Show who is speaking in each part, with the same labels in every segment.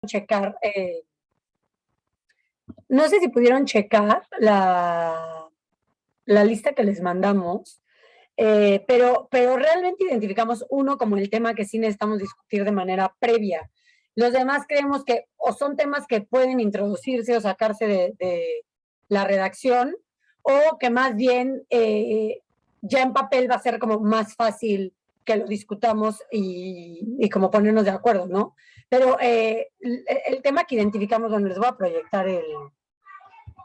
Speaker 1: checar, no sé si pudieron checar la lista que les mandamos, pero realmente identificamos uno como el tema que sí necesitamos discutir de manera previa. Los demás creemos que o son temas que pueden introducirse o sacarse de la redacción, o que más bien ya en papel va a ser como más fácil que lo discutamos y como ponernos de acuerdo, ¿no? Pero el tema que identificamos, donde les voy a proyectar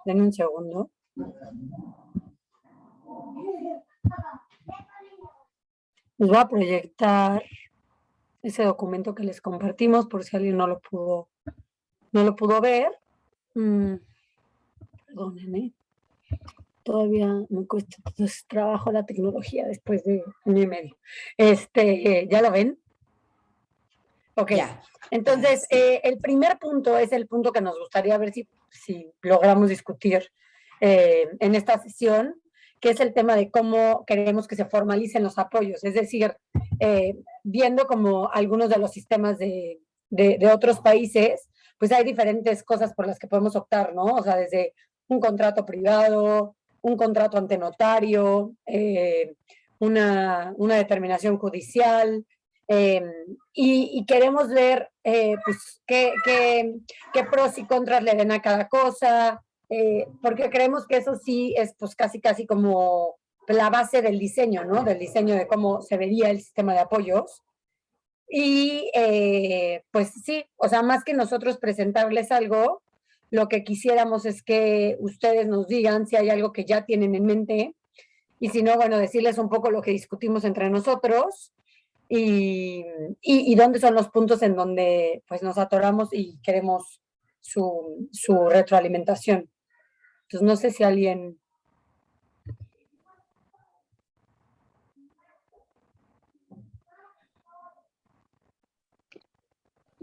Speaker 1: denme un segundo. Les voy a proyectar ese documento que les compartimos por si alguien no lo pudo ver. Perdónenme. Todavía me cuesta trabajo la tecnología después de año y medio. ¿Ya lo ven? Ok. Ya. Entonces, el primer punto es el punto que nos gustaría ver si logramos discutir en esta sesión, que es el tema de cómo queremos que se formalicen los apoyos. Es decir, viendo como algunos de los sistemas de otros países, pues hay diferentes cosas por las que podemos optar, ¿no? O sea, desde un contrato privado, un contrato ante notario, una determinación judicial, y queremos ver pues qué pros y contras le den a cada cosa, porque creemos que eso sí es pues casi como la base del diseño, ¿no? Del diseño de cómo se vería el sistema de apoyos. Y pues sí, o sea, más que nosotros presentarles algo, lo que quisiéramos es que ustedes nos digan si hay algo que ya tienen en mente, y si no, bueno, decirles un poco lo que discutimos entre nosotros y dónde son los puntos en donde pues nos atoramos y queremos su retroalimentación. Entonces, no sé si alguien...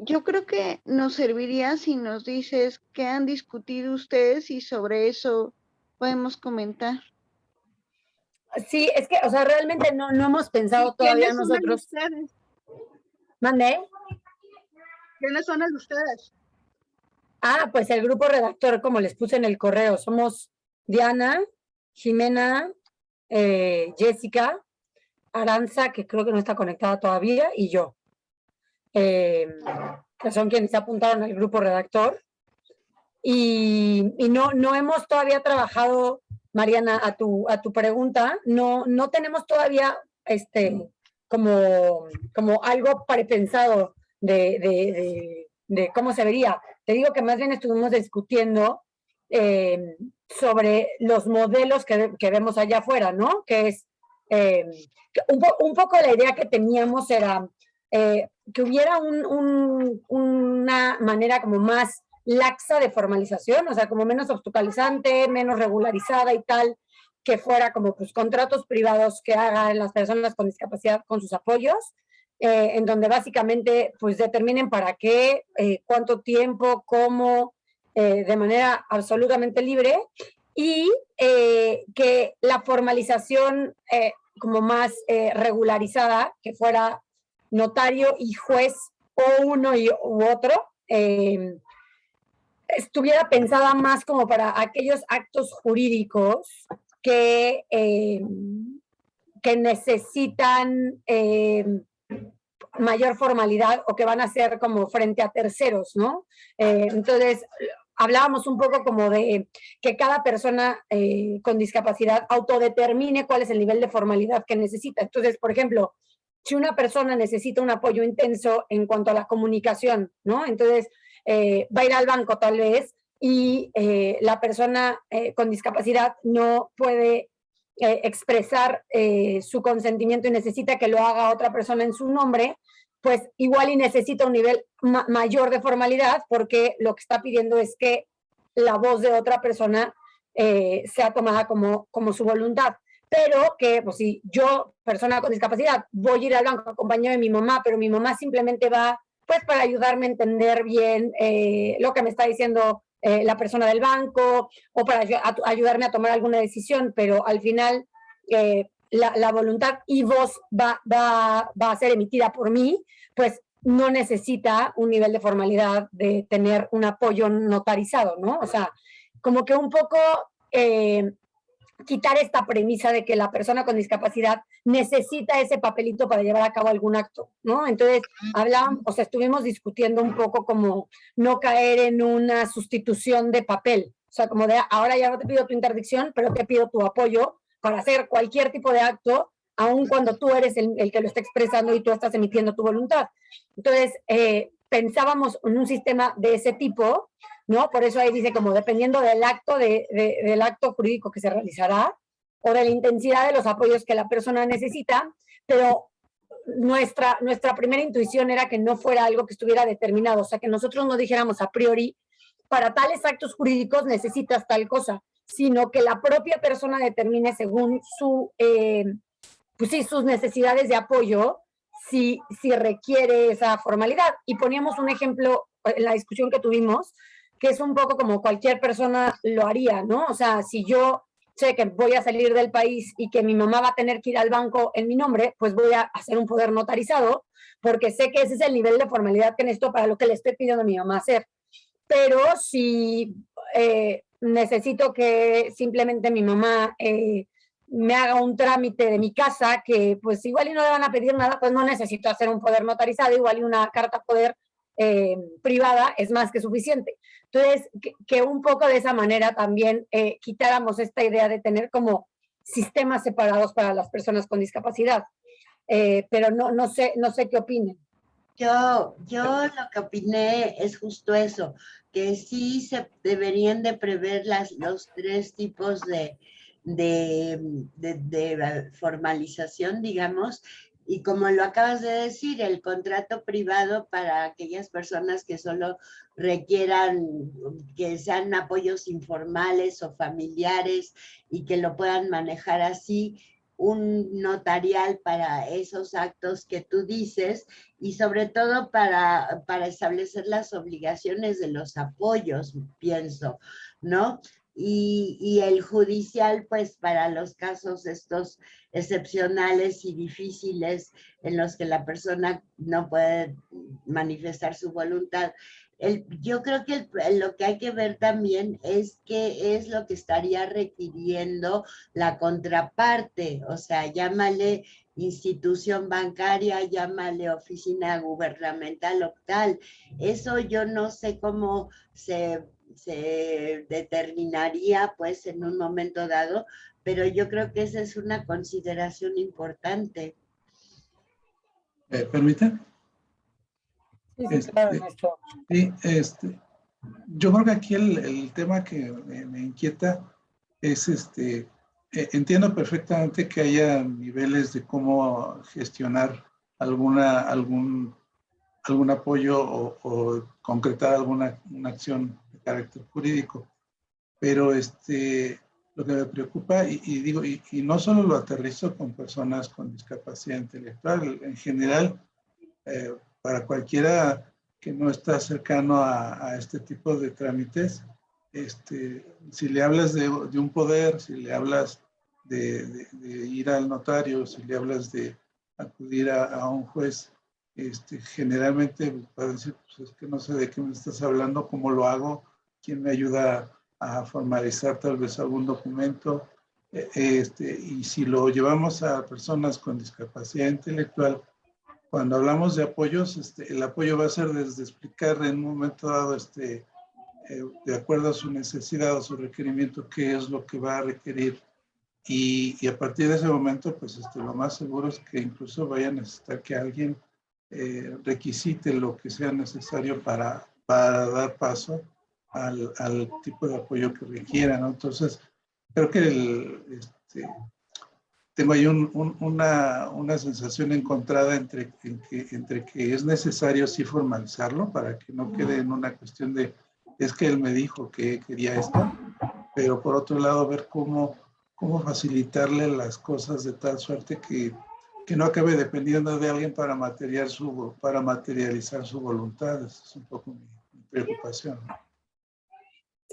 Speaker 2: Yo creo que nos serviría si nos dices qué han discutido ustedes y sobre eso podemos comentar.
Speaker 1: Sí, es que, o sea, realmente no hemos pensado todavía nosotros.
Speaker 2: ¿Quiénes son ustedes?
Speaker 1: ¿Mande?
Speaker 2: ¿Quiénes son ustedes?
Speaker 1: Ah, pues el grupo redactor, como les puse en el correo, somos Diana, Jimena, Jessica, Aranza, que creo que no está conectada todavía, y yo, que son quienes se apuntaron al grupo redactor. Y no hemos todavía trabajado, Mariana, a tu pregunta, no tenemos todavía como algo prepensado de cómo se vería. Te digo que más bien estuvimos discutiendo sobre los modelos que vemos allá afuera, ¿no? Que es un poco la idea que teníamos era que hubiera una manera como más laxa de formalización, o sea, como menos obstaculizante, menos regularizada y tal, que fuera como pues contratos privados que hagan las personas con discapacidad con sus apoyos, en donde básicamente pues determinen para qué, cuánto tiempo, cómo, de manera absolutamente libre, y que la formalización como más regularizada, que fuera notario y juez o uno u otro, estuviera pensada más como para aquellos actos jurídicos que necesitan mayor formalidad o que van a ser como frente a terceros, ¿no? Entonces, hablábamos un poco como de que cada persona con discapacidad autodetermine cuál es el nivel de formalidad que necesita. Entonces, por ejemplo, si una persona necesita un apoyo intenso en cuanto a la comunicación, ¿no? Entonces, va a ir al banco tal vez y la persona con discapacidad no puede expresar su consentimiento y necesita que lo haga otra persona en su nombre, pues igual y necesita un nivel mayor de formalidad, porque lo que está pidiendo es que la voz de otra persona sea tomada como su voluntad. Pero que, pues si yo, persona con discapacidad, voy a ir al banco acompañado de mi mamá, pero mi mamá simplemente va pues para ayudarme a entender bien lo que me está diciendo la persona del banco, o para ayudarme a tomar alguna decisión, pero al final la voluntad y voz va a ser emitida por mí, pues no necesita un nivel de formalidad de tener un apoyo notarizado, ¿no? O sea, como que un poco quitar esta premisa de que la persona con discapacidad necesita ese papelito para llevar a cabo algún acto, ¿no? Entonces, estuvimos discutiendo un poco como no caer en una sustitución de papel, o sea, como de ahora ya no te pido tu interdicción, pero te pido tu apoyo para hacer cualquier tipo de acto, aun cuando tú eres el que lo está expresando y tú estás emitiendo tu voluntad. Entonces, pensábamos en un sistema de ese tipo, ¿no? Por eso ahí dice como dependiendo del acto, del acto jurídico que se realizará o de la intensidad de los apoyos que la persona necesita, pero nuestra primera intuición era que no fuera algo que estuviera determinado, o sea, que nosotros no dijéramos a priori, para tales actos jurídicos necesitas tal cosa, sino que la propia persona determine según pues sí, sus necesidades de apoyo, si requiere esa formalidad. Y poníamos un ejemplo en la discusión que tuvimos, que es un poco como cualquier persona lo haría, ¿no? O sea, si yo sé que voy a salir del país y que mi mamá va a tener que ir al banco en mi nombre, pues voy a hacer un poder notarizado, porque sé que ese es el nivel de formalidad que necesito para lo que le estoy pidiendo a mi mamá hacer. Pero si necesito que simplemente mi mamá me haga un trámite de mi casa, que pues igual y no le van a pedir nada, pues no necesito hacer un poder notarizado, igual y una carta poder privada es más que suficiente. Entonces, que un poco de esa manera también quitáramos esta idea de tener como sistemas separados para las personas con discapacidad. Pero no sé qué opinen.
Speaker 3: Yo lo que opiné es justo eso, que sí se deberían de prever los tres tipos de formalización, digamos, y como lo acabas de decir, el contrato privado para aquellas personas que solo requieran que sean apoyos informales o familiares y que lo puedan manejar así, un notarial para esos actos que tú dices y sobre todo para establecer las obligaciones de los apoyos, pienso, ¿no? Y el judicial, pues para los casos estos excepcionales y difíciles en los que la persona no puede manifestar su voluntad. Yo creo que lo que hay que ver también es qué es lo que estaría requiriendo la contraparte, o sea, llámale institución bancaria, llámale oficina gubernamental o tal. Eso yo no sé cómo se determinaría pues en un momento dado, pero yo creo que esa es una consideración importante.
Speaker 4: ¿Permite? Yo creo que aquí el tema que me inquieta es entiendo perfectamente que haya niveles de cómo gestionar algún apoyo o concretar una acción de carácter jurídico, pero lo que me preocupa, y no solo lo aterrizo con personas con discapacidad intelectual, en general, para cualquiera que no está cercano a este tipo de trámites, si le hablas de un poder, si le hablas de ir al notario, si le hablas de acudir a un juez, generalmente va a decir, pues es que no sé de qué me estás hablando, cómo lo hago, quién me ayuda a formalizar tal vez algún documento, y si lo llevamos a personas con discapacidad intelectual, cuando hablamos de apoyos, el apoyo va a ser desde explicar en un momento dado, de acuerdo a su necesidad o su requerimiento, qué es lo que va a requerir. Y a partir de ese momento, pues lo más seguro es que incluso vaya a necesitar que alguien requisite lo que sea necesario para dar paso al tipo de apoyo que requiera, ¿no? Entonces, creo que tengo ahí una sensación encontrada entre que es necesario sí formalizarlo para que no quede en una cuestión de es que él me dijo que quería esto, pero por otro lado ver cómo facilitarle las cosas de tal suerte que no acabe dependiendo de alguien para materializar su voluntad. Esa es un poco mi preocupación.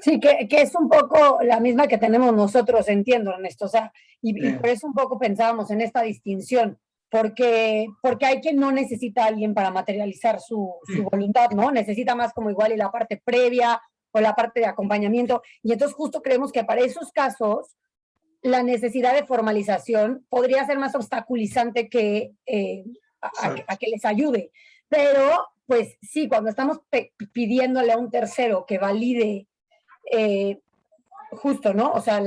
Speaker 1: Sí, que es un poco la misma que tenemos nosotros, entiendo, Ernesto. O sea, y por eso un poco pensábamos en esta distinción. porque hay quien no necesita a alguien para materializar su voluntad, ¿no? Necesita más como igual y la parte previa o la parte de acompañamiento. Y entonces justo creemos que para esos casos la necesidad de formalización podría ser más obstaculizante que a que les ayude. Pero, pues sí, cuando estamos pidiéndole a un tercero que valide justo, ¿no? O sea,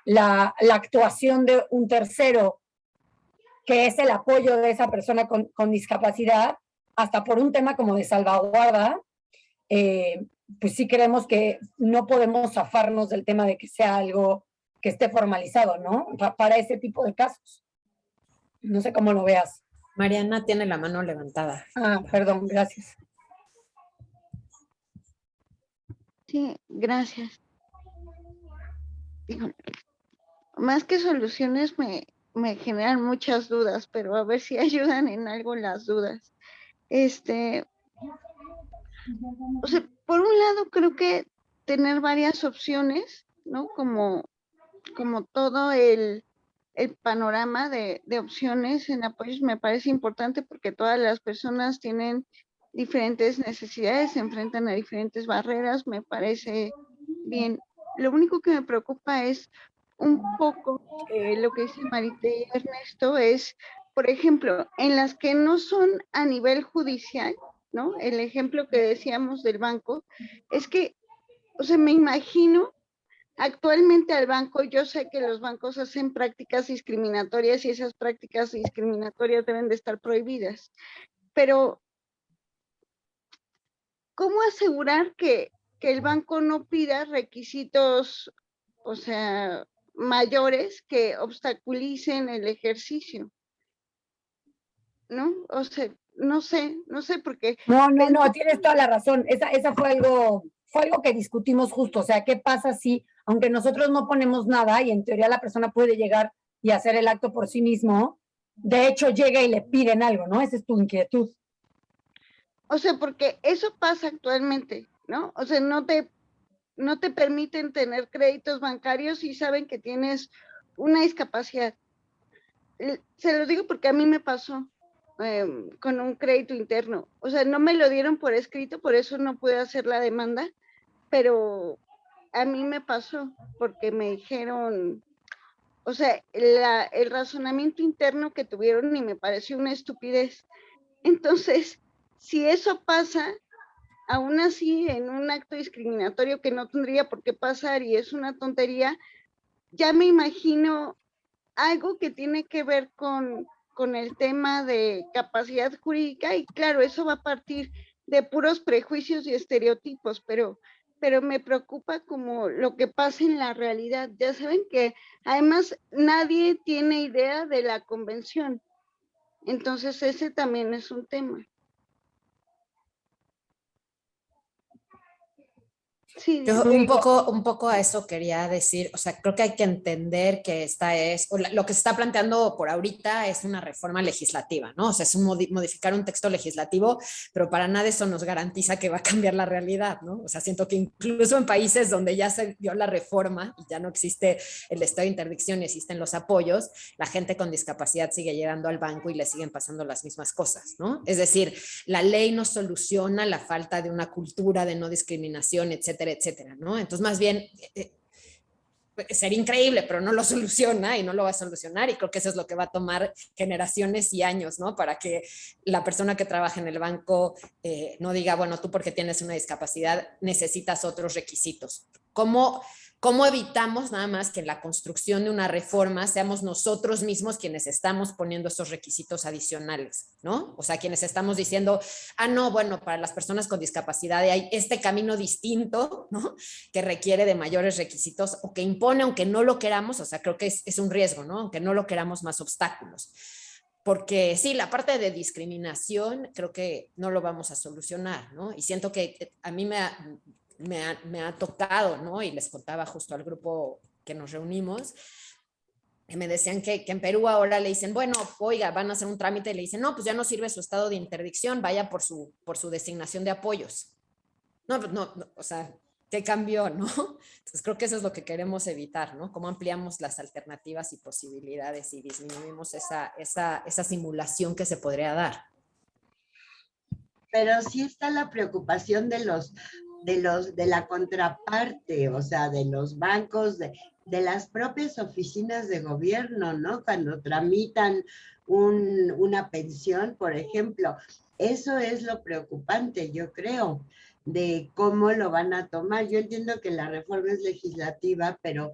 Speaker 1: la actuación de un tercero que es el apoyo de esa persona con discapacidad, hasta por un tema como de salvaguarda, pues sí creemos que no podemos zafarnos del tema de que sea algo que esté formalizado, ¿no? Para ese tipo de casos. No sé cómo lo veas.
Speaker 5: Mariana tiene la mano levantada.
Speaker 1: Ah, perdón, gracias.
Speaker 2: Sí, gracias. Híjole, más que soluciones me generan muchas dudas, pero a ver si ayudan en algo las dudas. O sea, por un lado creo que tener varias opciones, ¿no? Como todo el panorama de opciones en apoyos me parece importante porque todas las personas tienen diferentes necesidades, se enfrentan a diferentes barreras, me parece bien. Lo único que me preocupa es un poco lo que dice Marité y Ernesto es, por ejemplo, en las que no son a nivel judicial, ¿no? El ejemplo que decíamos del banco, es que, o sea, me imagino actualmente al banco, yo sé que los bancos hacen prácticas discriminatorias y esas prácticas discriminatorias deben de estar prohibidas, pero ¿cómo asegurar que el banco no pida requisitos, o sea, mayores que obstaculicen el ejercicio? ¿No? O sea, no sé, porque...
Speaker 1: No, tienes toda la razón. Esa fue algo que discutimos justo. O sea, ¿qué pasa si, aunque nosotros no ponemos nada y en teoría la persona puede llegar y hacer el acto por sí mismo, de hecho llega y le piden algo, ¿no? Esa es tu inquietud.
Speaker 2: O sea, porque eso pasa actualmente, ¿no? O sea, no te permiten tener créditos bancarios y saben que tienes una discapacidad. Se lo digo porque a mí me pasó con un crédito interno. O sea, no me lo dieron por escrito, por eso no pude hacer la demanda, pero a mí me pasó porque me dijeron, o sea, el razonamiento interno que tuvieron y me pareció una estupidez. Entonces, si eso pasa, aún así en un acto discriminatorio que no tendría por qué pasar y es una tontería, ya me imagino algo que tiene que ver con el tema de capacidad jurídica y claro, eso va a partir de puros prejuicios y estereotipos, pero me preocupa como lo que pasa en la realidad. Ya saben que además nadie tiene idea de la convención, entonces ese también es un tema. Sí,
Speaker 5: yo un poco a eso quería decir, o sea, creo que hay que entender que lo que se está planteando por ahorita es una reforma legislativa, ¿no? O sea, es modificar un texto legislativo, pero para nada eso nos garantiza que va a cambiar la realidad, ¿no? O sea, siento que incluso en países donde ya se dio la reforma y ya no existe el estado de interdicción y existen los apoyos, la gente con discapacidad sigue llegando al banco y le siguen pasando las mismas cosas, ¿no? Es decir, la ley no soluciona la falta de una cultura de no discriminación, etcétera, etcétera, ¿no? Entonces, más bien, sería increíble, pero no lo soluciona y no lo va a solucionar y creo que eso es lo que va a tomar generaciones y años, ¿no? Para que la persona que trabaja en el banco no diga, bueno, tú porque tienes una discapacidad necesitas otros requisitos. ¿Cómo evitamos nada más que en la construcción de una reforma seamos nosotros mismos quienes estamos poniendo esos requisitos adicionales, ¿no? O sea, quienes estamos diciendo, no, bueno, para las personas con discapacidad hay este camino distinto, ¿no? Que requiere de mayores requisitos o que impone, aunque no lo queramos, o sea, creo que es un riesgo, ¿no? Aunque no lo queramos, más obstáculos. Porque sí, la parte de discriminación creo que no lo vamos a solucionar, ¿no? Y siento que a mí me ha tocado, ¿no? Y les contaba justo al grupo que nos reunimos, que me decían que en Perú ahora le dicen, bueno, oiga, van a hacer un trámite y le dicen, no, pues ya no sirve su estado de interdicción, vaya por su designación de apoyos. No, o sea, ¿qué cambió, no? Entonces creo que eso es lo que queremos evitar, ¿no? Cómo ampliamos las alternativas y posibilidades y disminuimos esa simulación que se podría dar.
Speaker 3: Pero sí está la preocupación de la contraparte, o sea, de los bancos, de las propias oficinas de gobierno, ¿no? Cuando tramitan una pensión, por ejemplo. Eso es lo preocupante, yo creo, de cómo lo van a tomar. Yo entiendo que la reforma es legislativa, pero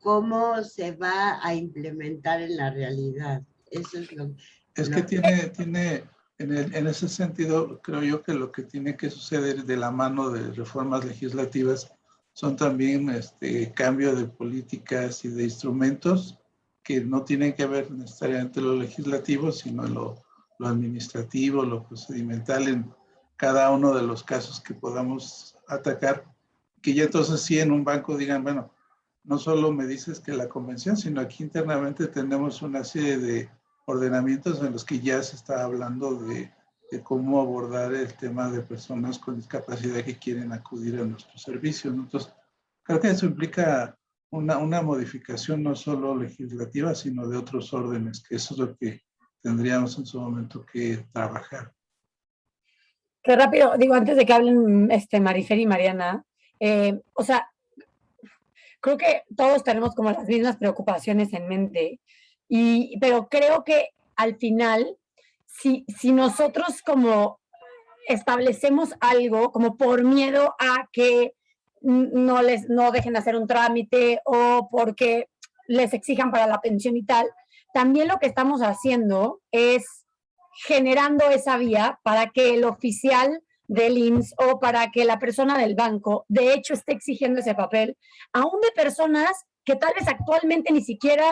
Speaker 3: cómo se va a implementar en la realidad. Eso es lo
Speaker 4: Es que tiene en ese sentido, creo yo que lo que tiene que suceder de la mano de reformas legislativas son también cambio de políticas y de instrumentos que no tienen que ver necesariamente lo legislativo, sino lo administrativo, lo procedimental en cada uno de los casos que podamos atacar, que ya entonces sí en un banco digan, bueno, no solo me dices que la convención, sino aquí internamente tenemos una serie de ordenamientos en los que ya se está hablando de cómo abordar el tema de personas con discapacidad que quieren acudir a nuestros servicios. Entonces, creo que eso implica una modificación no solo legislativa, sino de otros órdenes, que eso es lo que tendríamos en su momento que trabajar.
Speaker 1: Qué rápido, digo, antes de que hablen Marifer y Mariana, o sea, creo que todos tenemos como las mismas preocupaciones en mente, pero creo que al final, si nosotros como establecemos algo como por miedo a que no dejen hacer un trámite o porque les exijan para la pensión y tal, también lo que estamos haciendo es generando esa vía para que el oficial del IMSS o para que la persona del banco de hecho esté exigiendo ese papel, aún de personas que tal vez actualmente ni siquiera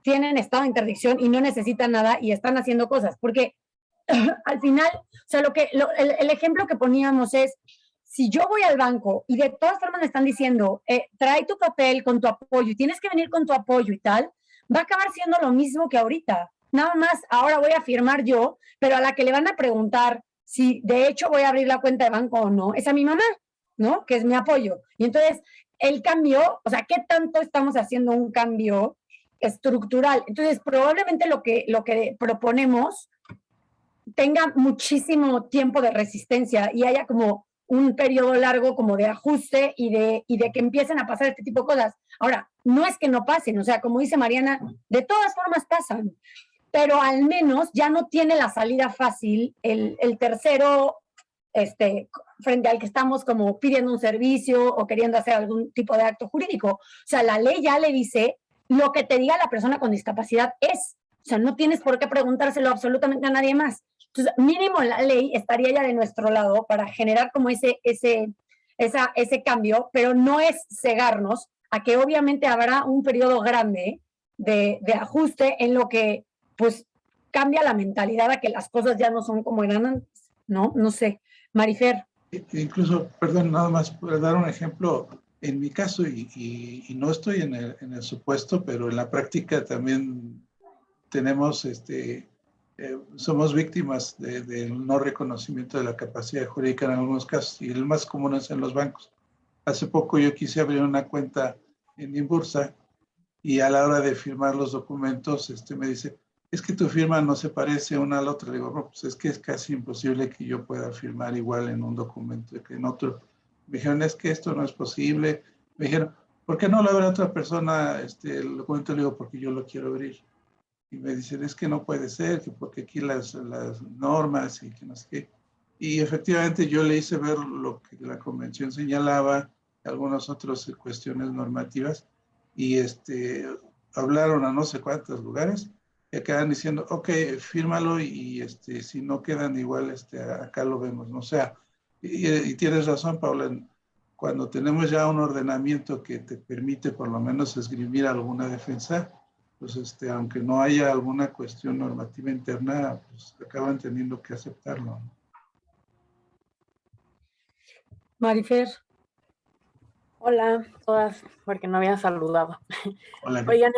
Speaker 1: tienen estado de interdicción y no necesitan nada y están haciendo cosas, porque al final, o sea, el ejemplo que poníamos es, si yo voy al banco y de todas formas me están diciendo, trae tu papel con tu apoyo y tienes que venir con tu apoyo y tal, va a acabar siendo lo mismo que ahorita. Nada más, ahora voy a firmar yo, pero a la que le van a preguntar si de hecho voy a abrir la cuenta de banco o no, es a mi mamá, ¿no? Que es mi apoyo. Y entonces, el cambio, o sea, ¿qué tanto estamos haciendo un cambio estructural? Entonces, probablemente lo que proponemos tenga muchísimo tiempo de resistencia y haya como un periodo largo como de ajuste y de que empiecen a pasar este tipo de cosas. Ahora, no es que no pasen, o sea, como dice Mariana, de todas formas pasan, pero al menos ya no tiene la salida fácil el tercero frente al que estamos como pidiendo un servicio o queriendo hacer algún tipo de acto jurídico. O sea, la ley ya le dice lo que te diga la persona con discapacidad es. O sea, no tienes por qué preguntárselo absolutamente a nadie más. Entonces, mínimo la ley estaría ya de nuestro lado para generar como ese cambio, pero no es cegarnos a que obviamente habrá un periodo grande de ajuste en lo que pues cambia la mentalidad a que las cosas ya no son como eran antes, ¿no? No sé. Marifer.
Speaker 4: Incluso, perdón, nada más para dar un ejemplo, en mi caso, y no estoy en el supuesto, pero en la práctica también tenemos, somos víctimas del no reconocimiento de la capacidad jurídica en algunos casos, y el más común es en los bancos. Hace poco yo quise abrir una cuenta en Inbursa, y a la hora de firmar los documentos, me dice, es que tu firma no se parece una a la otra. Le digo, no, pues es que es casi imposible que yo pueda firmar igual en un documento que en otro. Me dijeron, es que esto no es posible. Me dijeron, ¿por qué no lo abre otra persona el documento? Le digo, porque yo lo quiero abrir. Y me dicen, es que no puede ser, que porque aquí las normas y que no sé qué. Y efectivamente yo le hice ver lo que la convención señalaba, algunas otras cuestiones normativas, y hablaron a no sé cuántos lugares, y acaban diciendo, ok, fírmalo, y si no quedan igual, acá lo vemos, ¿no? O sea, y tienes razón, Paula, cuando tenemos ya un ordenamiento que te permite por lo menos esgrimir alguna defensa, pues aunque no haya alguna cuestión normativa interna, pues acaban teniendo que aceptarlo.
Speaker 1: Marifer.
Speaker 6: Hola, todas, porque no había saludado.
Speaker 4: Hola.
Speaker 6: Oigan,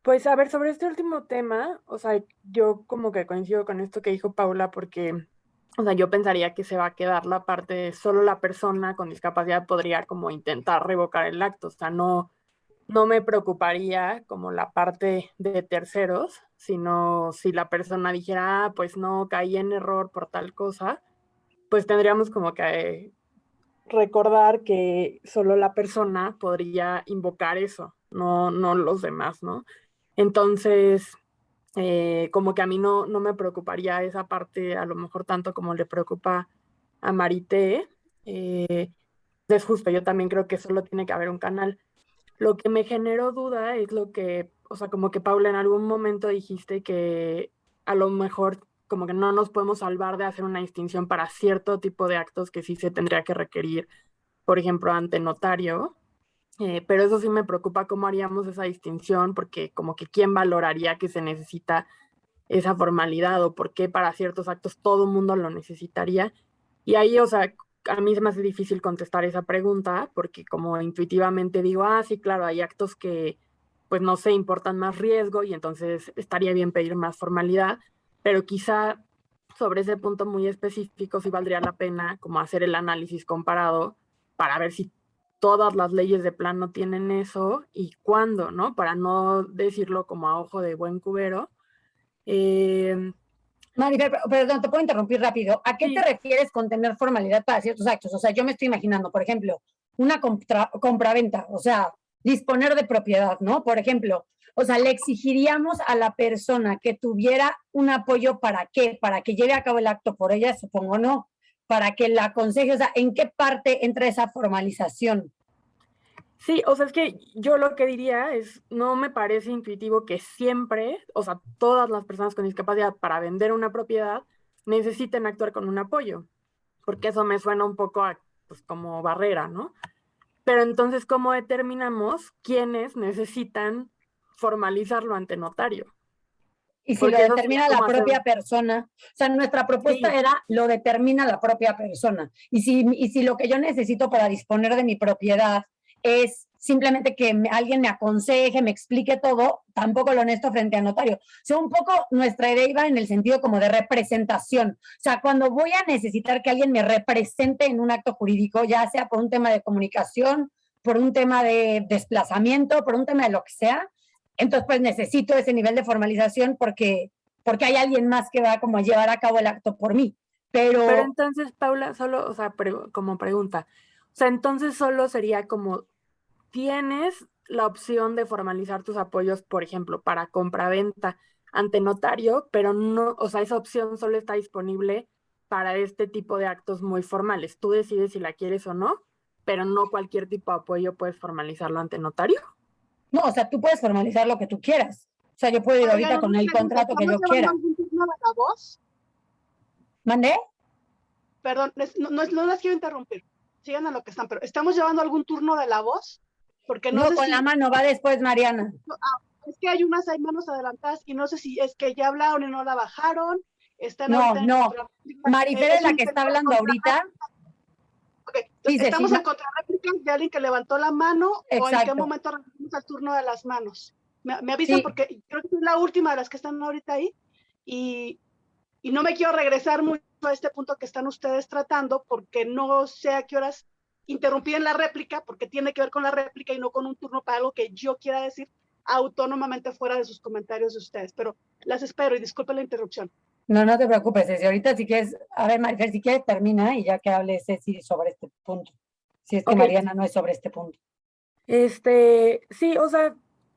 Speaker 6: pues a ver, sobre este último tema, o sea, yo como que coincido con esto que dijo Paula, porque o sea, yo pensaría que se va a quedar la parte de solo la persona con discapacidad podría como intentar revocar el acto, o sea, no me preocuparía como la parte de terceros, sino si la persona dijera, ah, pues no, caí en error por tal cosa, pues tendríamos como que recordar que solo la persona podría invocar eso, no los demás, ¿no? Entonces, como que a mí no me preocuparía esa parte, a lo mejor tanto como le preocupa a Marité. Es justo, yo también creo que solo tiene que haber un canal. Lo que me generó duda es lo que, o sea, como que Paula, en algún momento dijiste que a lo mejor como que no nos podemos salvar de hacer una distinción para cierto tipo de actos que sí se tendría que requerir, por ejemplo, ante notario. Pero eso sí me preocupa cómo haríamos esa distinción, porque como que quién valoraría que se necesita esa formalidad o por qué para ciertos actos todo el mundo lo necesitaría. Y ahí, o sea, a mí se me hace difícil contestar esa pregunta porque como intuitivamente digo, ah, sí, claro, hay actos que, pues no sé, importan más riesgo y entonces estaría bien pedir más formalidad, pero quizá sobre ese punto muy específico sí valdría la pena como hacer el análisis comparado para ver si todas las leyes de plano tienen eso y cuándo, ¿no? Para no decirlo como a ojo de buen cubero.
Speaker 1: Marifer, perdón, te puedo interrumpir rápido. ¿A qué te refieres con tener formalidad para ciertos actos? O sea, yo me estoy imaginando, por ejemplo, una compraventa, o sea, disponer de propiedad, ¿no? Por ejemplo, o sea, le exigiríamos a la persona que tuviera un apoyo para qué, para que lleve a cabo el acto por ella, supongo no, para que la aconseje, o sea, ¿en qué parte entra esa formalización?
Speaker 6: Sí, o sea, es que yo lo que diría es, no me parece intuitivo que siempre, o sea, todas las personas con discapacidad para vender una propiedad necesiten actuar con un apoyo, porque eso me suena un poco a, pues, como barrera, ¿no? Pero entonces, ¿cómo determinamos quiénes necesitan formalizarlo ante notario?
Speaker 1: Y si lo
Speaker 6: Porque eso sería
Speaker 1: determina la
Speaker 6: como hacer,
Speaker 1: propia persona, o sea, nuestra propuesta
Speaker 6: sí,
Speaker 1: era lo determina la propia persona. Y si lo que yo necesito para disponer de mi propiedad es simplemente que alguien me aconseje, me explique todo, tampoco lo honesto frente al notario. O sea, un poco nuestra idea iba en el sentido como de representación. O sea, cuando voy a necesitar que alguien me represente en un acto jurídico, ya sea por un tema de comunicación, por un tema de desplazamiento, por un tema de lo que sea, entonces pues necesito ese nivel de formalización porque hay alguien más que va como a llevar a cabo el acto por mí.
Speaker 6: pero
Speaker 1: Pero
Speaker 6: entonces, Paula, solo, o sea, como pregunta, o sea, entonces solo sería como tienes la opción de formalizar tus apoyos, por ejemplo, para compraventa ante notario, pero no, o sea, esa opción solo está disponible para este tipo de actos muy formales. Tú decides si la quieres o no, pero no cualquier tipo de apoyo puedes formalizarlo ante notario.
Speaker 1: no, o sea, tú puedes formalizar lo que tú quieras. O sea, yo puedo ir
Speaker 2: Oigan,
Speaker 1: ahorita
Speaker 2: una
Speaker 1: con el
Speaker 2: pregunta,
Speaker 1: contrato que
Speaker 2: ¿estamos
Speaker 1: yo
Speaker 2: llevando
Speaker 1: quiera.
Speaker 2: algún turno de la voz?
Speaker 1: ¿Mandé?
Speaker 2: Perdón, no las quiero interrumpir. Sigan a lo que están, pero ¿estamos llevando algún turno de la voz? Porque no
Speaker 1: No,
Speaker 2: sé
Speaker 1: con la
Speaker 2: si
Speaker 1: mano, va después Mariana.
Speaker 2: es que hay manos adelantadas y no sé si es que ya hablaron y no la bajaron, están
Speaker 1: No,
Speaker 2: ahorita en
Speaker 1: no.
Speaker 2: contrarréplica,
Speaker 1: Marifer es
Speaker 2: es
Speaker 1: la
Speaker 2: un
Speaker 1: que está
Speaker 2: intento de
Speaker 1: hablando ahorita.
Speaker 2: contrarréplica. Okay. Entonces,
Speaker 1: Dice, sí,
Speaker 2: ¿estamos en contrarréplica de alguien que levantó la mano o en qué
Speaker 1: exacto.
Speaker 2: momento regresamos al turno de las manos? Me avisan
Speaker 1: Sí,
Speaker 2: porque creo que es la última de las que están ahorita ahí y no me quiero regresar mucho a este punto que están ustedes tratando porque no sé a qué horas interrumpir en la réplica porque tiene que ver con la réplica y no con un turno para algo que yo quiera decir autónomamente fuera de sus comentarios de ustedes, pero las espero y disculpen la interrupción.
Speaker 1: no te preocupes, Ceci. Ahorita si quieres, a ver, Marifer, si quieres termina y ya que hable Ceci sobre este punto. Si es que
Speaker 6: Ok,
Speaker 1: Mariana no es sobre este punto.
Speaker 6: sí, o sea,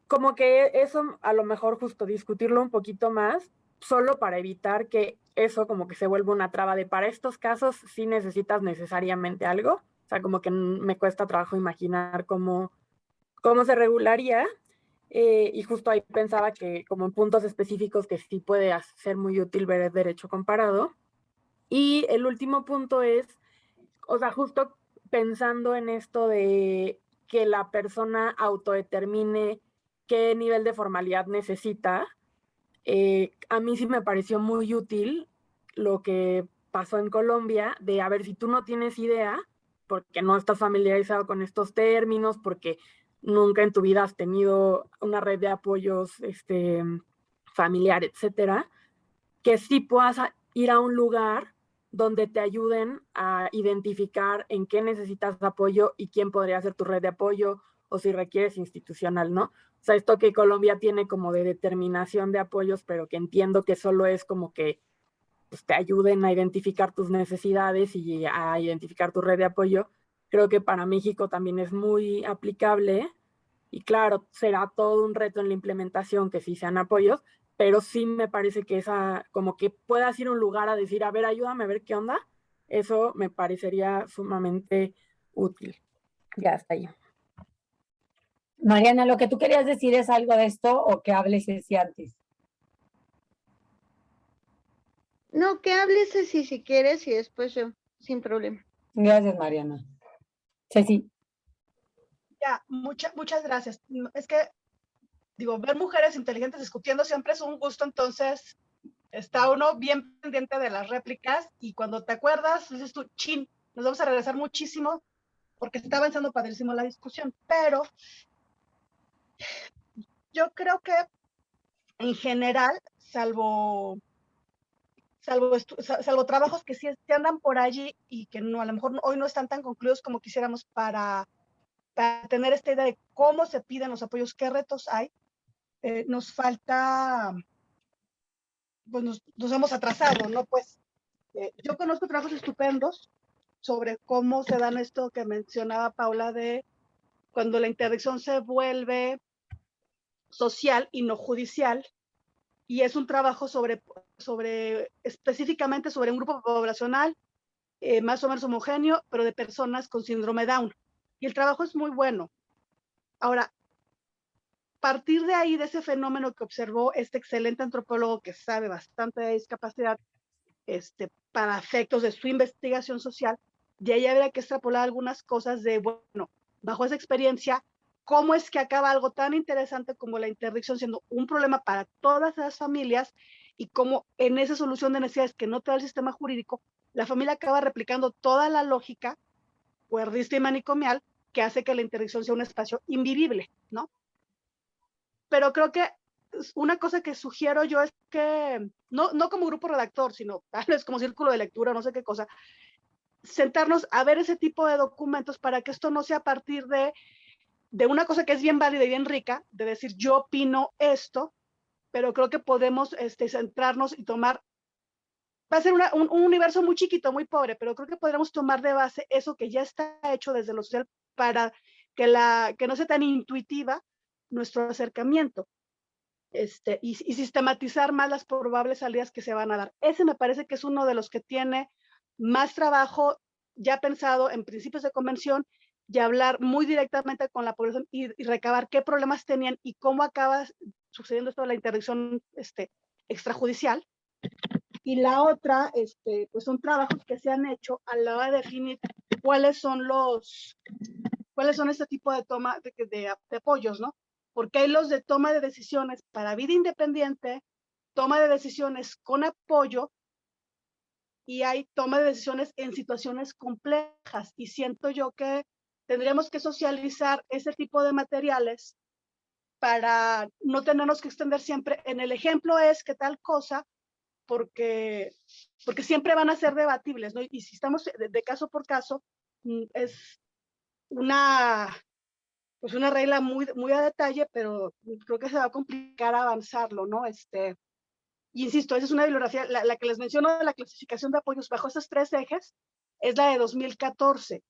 Speaker 6: como que eso a lo mejor justo discutirlo un poquito más, solo para evitar que eso como que se vuelva una traba de para estos casos sí necesitas necesariamente algo. O sea, como que me cuesta trabajo imaginar cómo se regularía. Y justo ahí pensaba que como en puntos específicos que sí puede ser muy útil ver el derecho comparado. Y el último punto es, o sea, justo pensando en esto de que la persona autodetermine qué nivel de formalidad necesita, a mí sí me pareció muy útil lo que pasó en Colombia, de a ver si tú no tienes idea, porque no estás familiarizado con estos términos, porque nunca en tu vida has tenido una red de apoyos familiar, etcétera, que sí puedas ir a un lugar donde te ayuden a identificar en qué necesitas apoyo y quién podría ser tu red de apoyo, o si requieres institucional, ¿no? O sea, esto que Colombia tiene como de determinación de apoyos, pero que entiendo que solo es como que pues, te ayuden a identificar tus necesidades y a identificar tu red de apoyo, creo que para México también es muy aplicable. Y claro, será todo un reto en la implementación que sí sean apoyos, pero sí me parece que esa, como que puedas ir a un lugar a decir, a ver, ayúdame a ver qué onda, eso me parecería sumamente útil. Ya está ahí.
Speaker 1: Mariana, ¿lo que tú querías decir es algo de esto o que hables Ceci antes?
Speaker 2: No, que hables Ceci si quieres y después yo, sin problema.
Speaker 1: Gracias, Mariana. Ceci.
Speaker 7: Ya, muchas gracias. Es que, digo, ver mujeres inteligentes discutiendo siempre es un gusto, entonces está uno bien pendiente de las réplicas y cuando te acuerdas, dices tú, chin, nos vamos a regresar muchísimo porque está avanzando padrísimo la discusión, pero yo creo que en general, salvo trabajos que sí andan por allí y que no, a lo mejor hoy no están tan concluidos como quisiéramos para tener esta idea de cómo se piden los apoyos, qué retos hay, nos falta, pues nos hemos atrasado, ¿no? Pues yo conozco trabajos estupendos sobre cómo se dan esto que mencionaba Paula de cuando la interdicción se vuelve social y no judicial, y es un trabajo específicamente sobre un grupo poblacional más o menos homogéneo, pero de personas con síndrome Down. Y el trabajo es muy bueno. Ahora, partir de ahí, de ese fenómeno que observó este excelente antropólogo que sabe bastante de discapacidad, para efectos de su investigación social, de ahí habría que extrapolar algunas cosas de, bueno, bajo esa experiencia, cómo es que acaba algo tan interesante como la interdicción siendo un problema para todas las familias y cómo en esa solución de necesidades que no te da el sistema jurídico, la familia acaba replicando toda la lógica cuerdista y manicomial que hace que la interdicción sea un espacio invivible, ¿no? Pero creo que una cosa que sugiero yo es que, no como grupo redactor, sino tal vez como círculo de lectura, no sé qué cosa, sentarnos a ver ese tipo de documentos para que esto no sea a partir de una cosa que es bien válida y bien rica, de decir yo opino esto, pero creo que podemos centrarnos y tomar, va a ser un universo muy chiquito, muy pobre, pero creo que podremos tomar de base eso que ya está hecho desde lo social para que no sea tan intuitiva nuestro acercamiento. Y sistematizar más las probables salidas que se van a dar. Ese me parece que es uno de los que tiene más trabajo ya pensado en principios de convención y hablar muy directamente con la población y recabar qué problemas tenían y cómo acaba sucediendo esto de la interdicción extrajudicial. Y la otra, pues son trabajos que se han hecho a la hora de definir cuáles son este tipo de toma de apoyos, ¿no? Porque hay los de toma de decisiones para vida independiente, toma de decisiones con apoyo, y hay toma de decisiones en situaciones complejas. Y siento yo que tendríamos que socializar ese tipo de materiales para no tenernos que extender siempre en el ejemplo es que tal cosa, porque siempre van a ser debatibles, ¿no? Y si estamos de caso por caso, es una regla muy, muy a detalle, pero creo que se va a complicar avanzarlo, ¿no? Y insisto, esa es una bibliografía, la que les menciono de la clasificación de apoyos bajo esos 3 ejes, es la de 2014,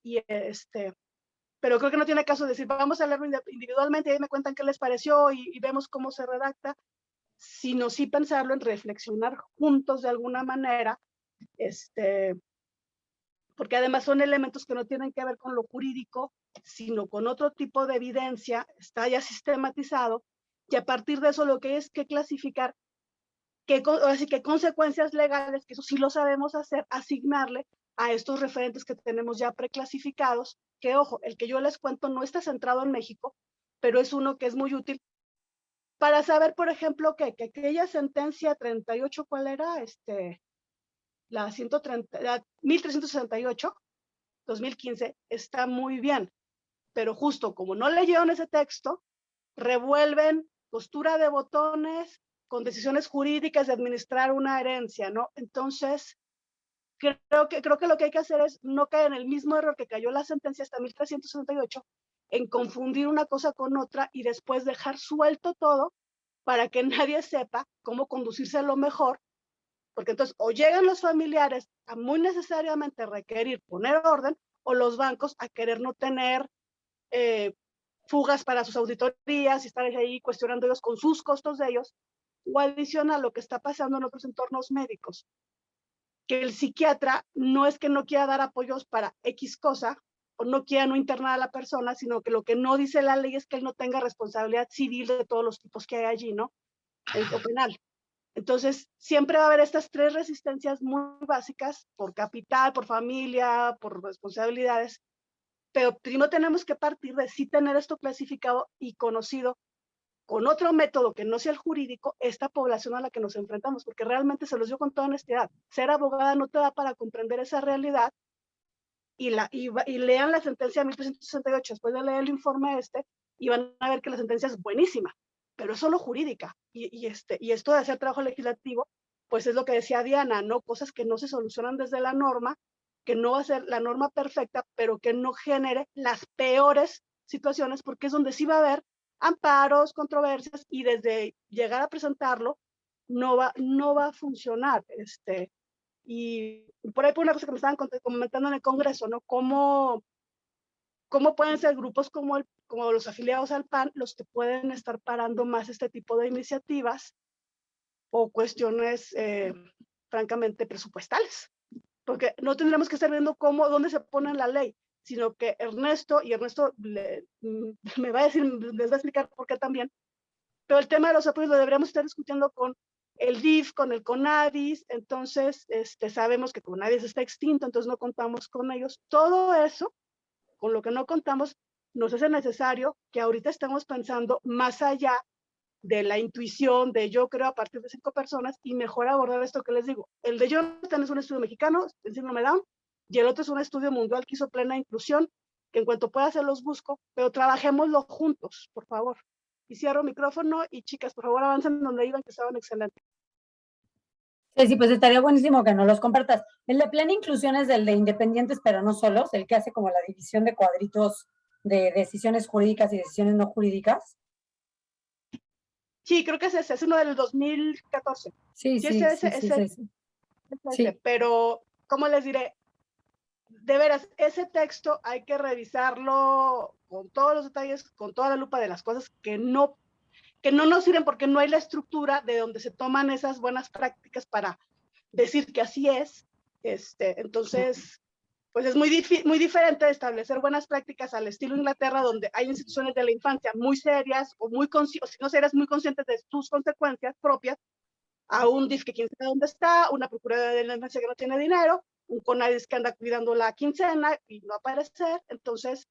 Speaker 7: pero creo que no tiene caso decir, vamos a leerlo individualmente y ahí me cuentan qué les pareció y vemos cómo se redacta, sino sí pensarlo en reflexionar juntos de alguna manera, porque además son elementos que no tienen que ver con lo jurídico, sino con otro tipo de evidencia, está ya sistematizado, y a partir de eso lo que es que clasificar así que consecuencias legales, que eso sí lo sabemos hacer, asignarle a estos referentes que tenemos ya preclasificados, que ojo, el que yo les cuento no está centrado en México, pero es uno que es muy útil para saber, por ejemplo, que aquella sentencia 38, ¿cuál era? La 1368, 2015, está muy bien, pero justo como no leyeron ese texto, revuelven costura de botones con decisiones jurídicas de administrar una herencia, ¿no? Entonces, creo que lo que hay que hacer es no caer en el mismo error que cayó la sentencia hasta 1368, en confundir una cosa con otra y después dejar suelto todo para que nadie sepa cómo conducirse a lo mejor, porque entonces o llegan los familiares a muy necesariamente requerir poner orden, o los bancos a querer no tener fugas para sus auditorías y estar ahí cuestionando ellos con sus costos de ellos, o adiciona a lo que está pasando en otros entornos médicos, que el psiquiatra no es que no quiera dar apoyos para X cosa, o no quiera no internar a la persona, sino que lo que no dice la ley es que él no tenga responsabilidad civil de todos los tipos que hay allí, ¿no? O penal. Entonces, siempre va a haber estas tres resistencias muy básicas, por capital, por familia, por responsabilidades, pero primero tenemos que partir de sí tener esto clasificado y conocido con otro método que no sea el jurídico, esta población a la que nos enfrentamos, porque realmente se los digo con toda honestidad, ser abogada no te da para comprender esa realidad, y lean la sentencia 1368 después de leer el informe y van a ver que la sentencia es buenísima, pero es solo jurídica, y esto de hacer trabajo legislativo, pues es lo que decía Diana, ¿no? Cosas que no se solucionan desde la norma, que no va a ser la norma perfecta, pero que no genere las peores situaciones, porque es donde sí va a haber amparos, controversias, y desde llegar a presentarlo no va a funcionar. Y por ahí por una cosa que me estaban comentando en el Congreso, ¿no? ¿Cómo pueden ser grupos como los afiliados al PAN los que pueden estar parando más este tipo de iniciativas o cuestiones francamente presupuestales? Porque no tendremos que estar viendo dónde se pone en la ley, sino que Ernesto me va a decir, les va a explicar por qué también, pero el tema de los apoyos lo deberíamos estar discutiendo con el DIF, con el CONADIS, entonces sabemos que CONADIS está extinto, entonces no contamos con ellos. Todo eso, con lo que no contamos, nos hace necesario que ahorita estemos pensando más allá de la intuición de yo creo a partir de 5 personas y mejor abordar esto que les digo. El de Jonathan es un estudio mexicano, el síndrome Down, y el otro es un estudio mundial que hizo plena inclusión, que en cuanto pueda se los busco, pero trabajémoslo juntos, por favor. Y cierro micrófono, y chicas, por favor, avancen donde iban, que estaban excelentes.
Speaker 1: Sí, pues estaría buenísimo que nos los compartas. El de plena inclusión es el de independientes, pero no solos, el que hace como la división de cuadritos de decisiones jurídicas y decisiones no jurídicas.
Speaker 7: Sí, creo que es uno del 2014.
Speaker 1: Sí.
Speaker 7: Pero, ¿cómo les diré? De veras, ese texto hay que revisarlo con todos los detalles, con toda la lupa de las cosas que no nos sirven, porque no hay la estructura de donde se toman esas buenas prácticas para decir que así es. Entonces, pues es muy diferente establecer buenas prácticas al estilo Inglaterra, donde hay instituciones de la infancia muy serias, o si no serias, muy conscientes de sus consecuencias propias, a un DIF que quién sabe dónde está, una procuraduría de la infancia que no tiene dinero, un CONADIS que anda cuidando la quincena y no aparecer. Entonces,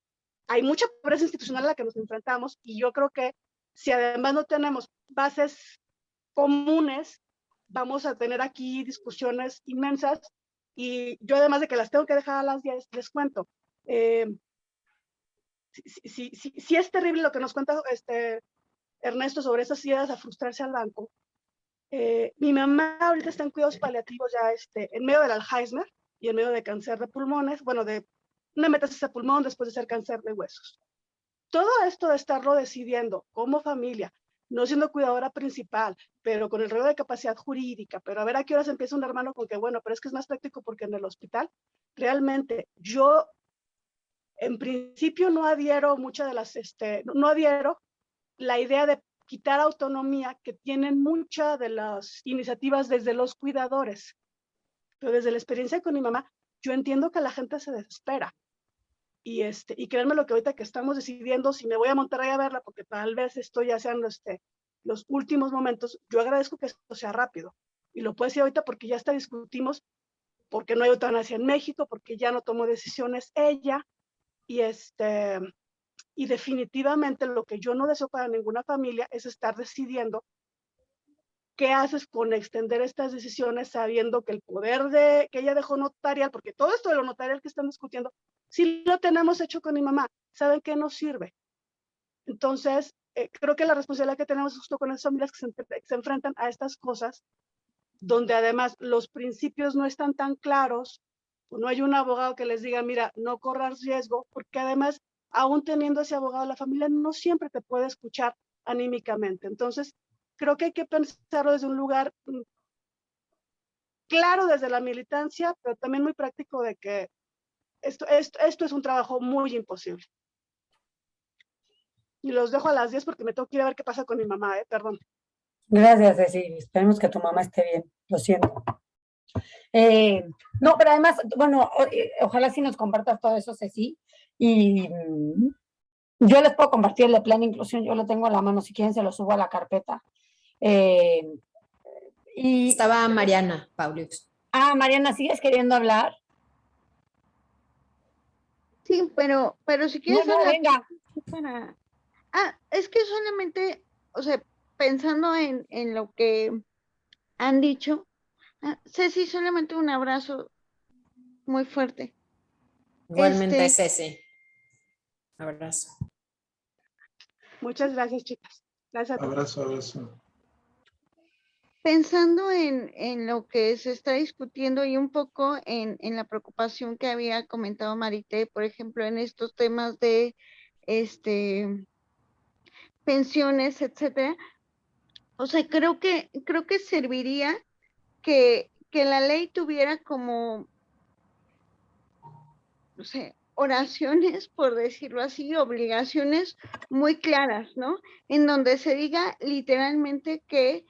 Speaker 7: hay mucha pobreza institucional a la que nos enfrentamos, y yo creo que si además no tenemos bases comunes, vamos a tener aquí discusiones inmensas. Y yo, además de que las tengo que dejar a las 10, les cuento. Sí es terrible lo que nos cuenta Ernesto sobre esas ideas a frustrarse al banco. Mi mamá ahorita está en cuidados paliativos ya en medio del Alzheimer y en medio de cáncer de pulmones, bueno, de una metástasis de pulmón después de ser cáncer de huesos. Todo esto de estarlo decidiendo como familia, no siendo cuidadora principal, pero con el rollo de capacidad jurídica, pero a ver a qué horas empieza un hermano con que, bueno, pero es que es más práctico porque en el hospital, realmente yo en principio no adhiero no adhiero la idea de quitar autonomía que tienen muchas de las iniciativas desde los cuidadores. Pero desde la experiencia con mi mamá, yo entiendo que la gente se desespera. Y créanme lo que ahorita que estamos decidiendo si me voy a Monterrey a verla, porque tal vez esto ya sean los últimos momentos, yo agradezco que esto sea rápido. Y lo puedo decir ahorita porque ya hasta discutimos porque no hay eutanasia en México, porque ya no tomó decisiones ella. Y definitivamente lo que yo no deseo para ninguna familia es estar decidiendo qué haces con extender estas decisiones sabiendo que el poder que ella dejó notarial, porque todo esto de lo notarial que están discutiendo, si lo tenemos hecho con mi mamá, ¿saben qué nos sirve? Entonces, creo que la responsabilidad que tenemos justo con esas familias que se enfrentan a estas cosas, donde además los principios no están tan claros, no hay un abogado que les diga, mira, no corras riesgo, porque además, aún teniendo ese abogado, la familia no siempre te puede escuchar anímicamente. Entonces, creo que hay que pensarlo desde un lugar claro desde la militancia, pero también muy práctico de que esto es un trabajo muy imposible. Y los dejo a las 10 porque me tengo que ir a ver qué pasa con mi mamá, perdón.
Speaker 1: Gracias, Ceci. Esperemos que tu mamá esté bien. Lo siento. No, pero además, bueno, ojalá sí nos compartas todo eso, Ceci. Y yo les puedo compartir el de Plan Inclusión, yo lo tengo a la mano, si quieren se lo subo a la carpeta. Y
Speaker 5: estaba Mariana, Paulius.
Speaker 1: Mariana, ¿sigues queriendo hablar?
Speaker 2: Sí, pero si quieres
Speaker 1: no,
Speaker 2: hablar
Speaker 1: venga.
Speaker 2: Es que solamente, o sea, pensando en lo que han dicho, Ceci, solamente un abrazo muy fuerte.
Speaker 5: Igualmente, Ceci. Abrazo.
Speaker 7: Muchas gracias, chicas. Gracias a todos.
Speaker 4: Abrazo.
Speaker 2: Pensando en lo que se está discutiendo y un poco en la preocupación que había comentado Marité, por ejemplo, en estos temas de pensiones, etcétera. O sea, creo que serviría que la ley tuviera como, no sé, oraciones, por decirlo así, obligaciones muy claras, ¿no? En donde se diga literalmente que,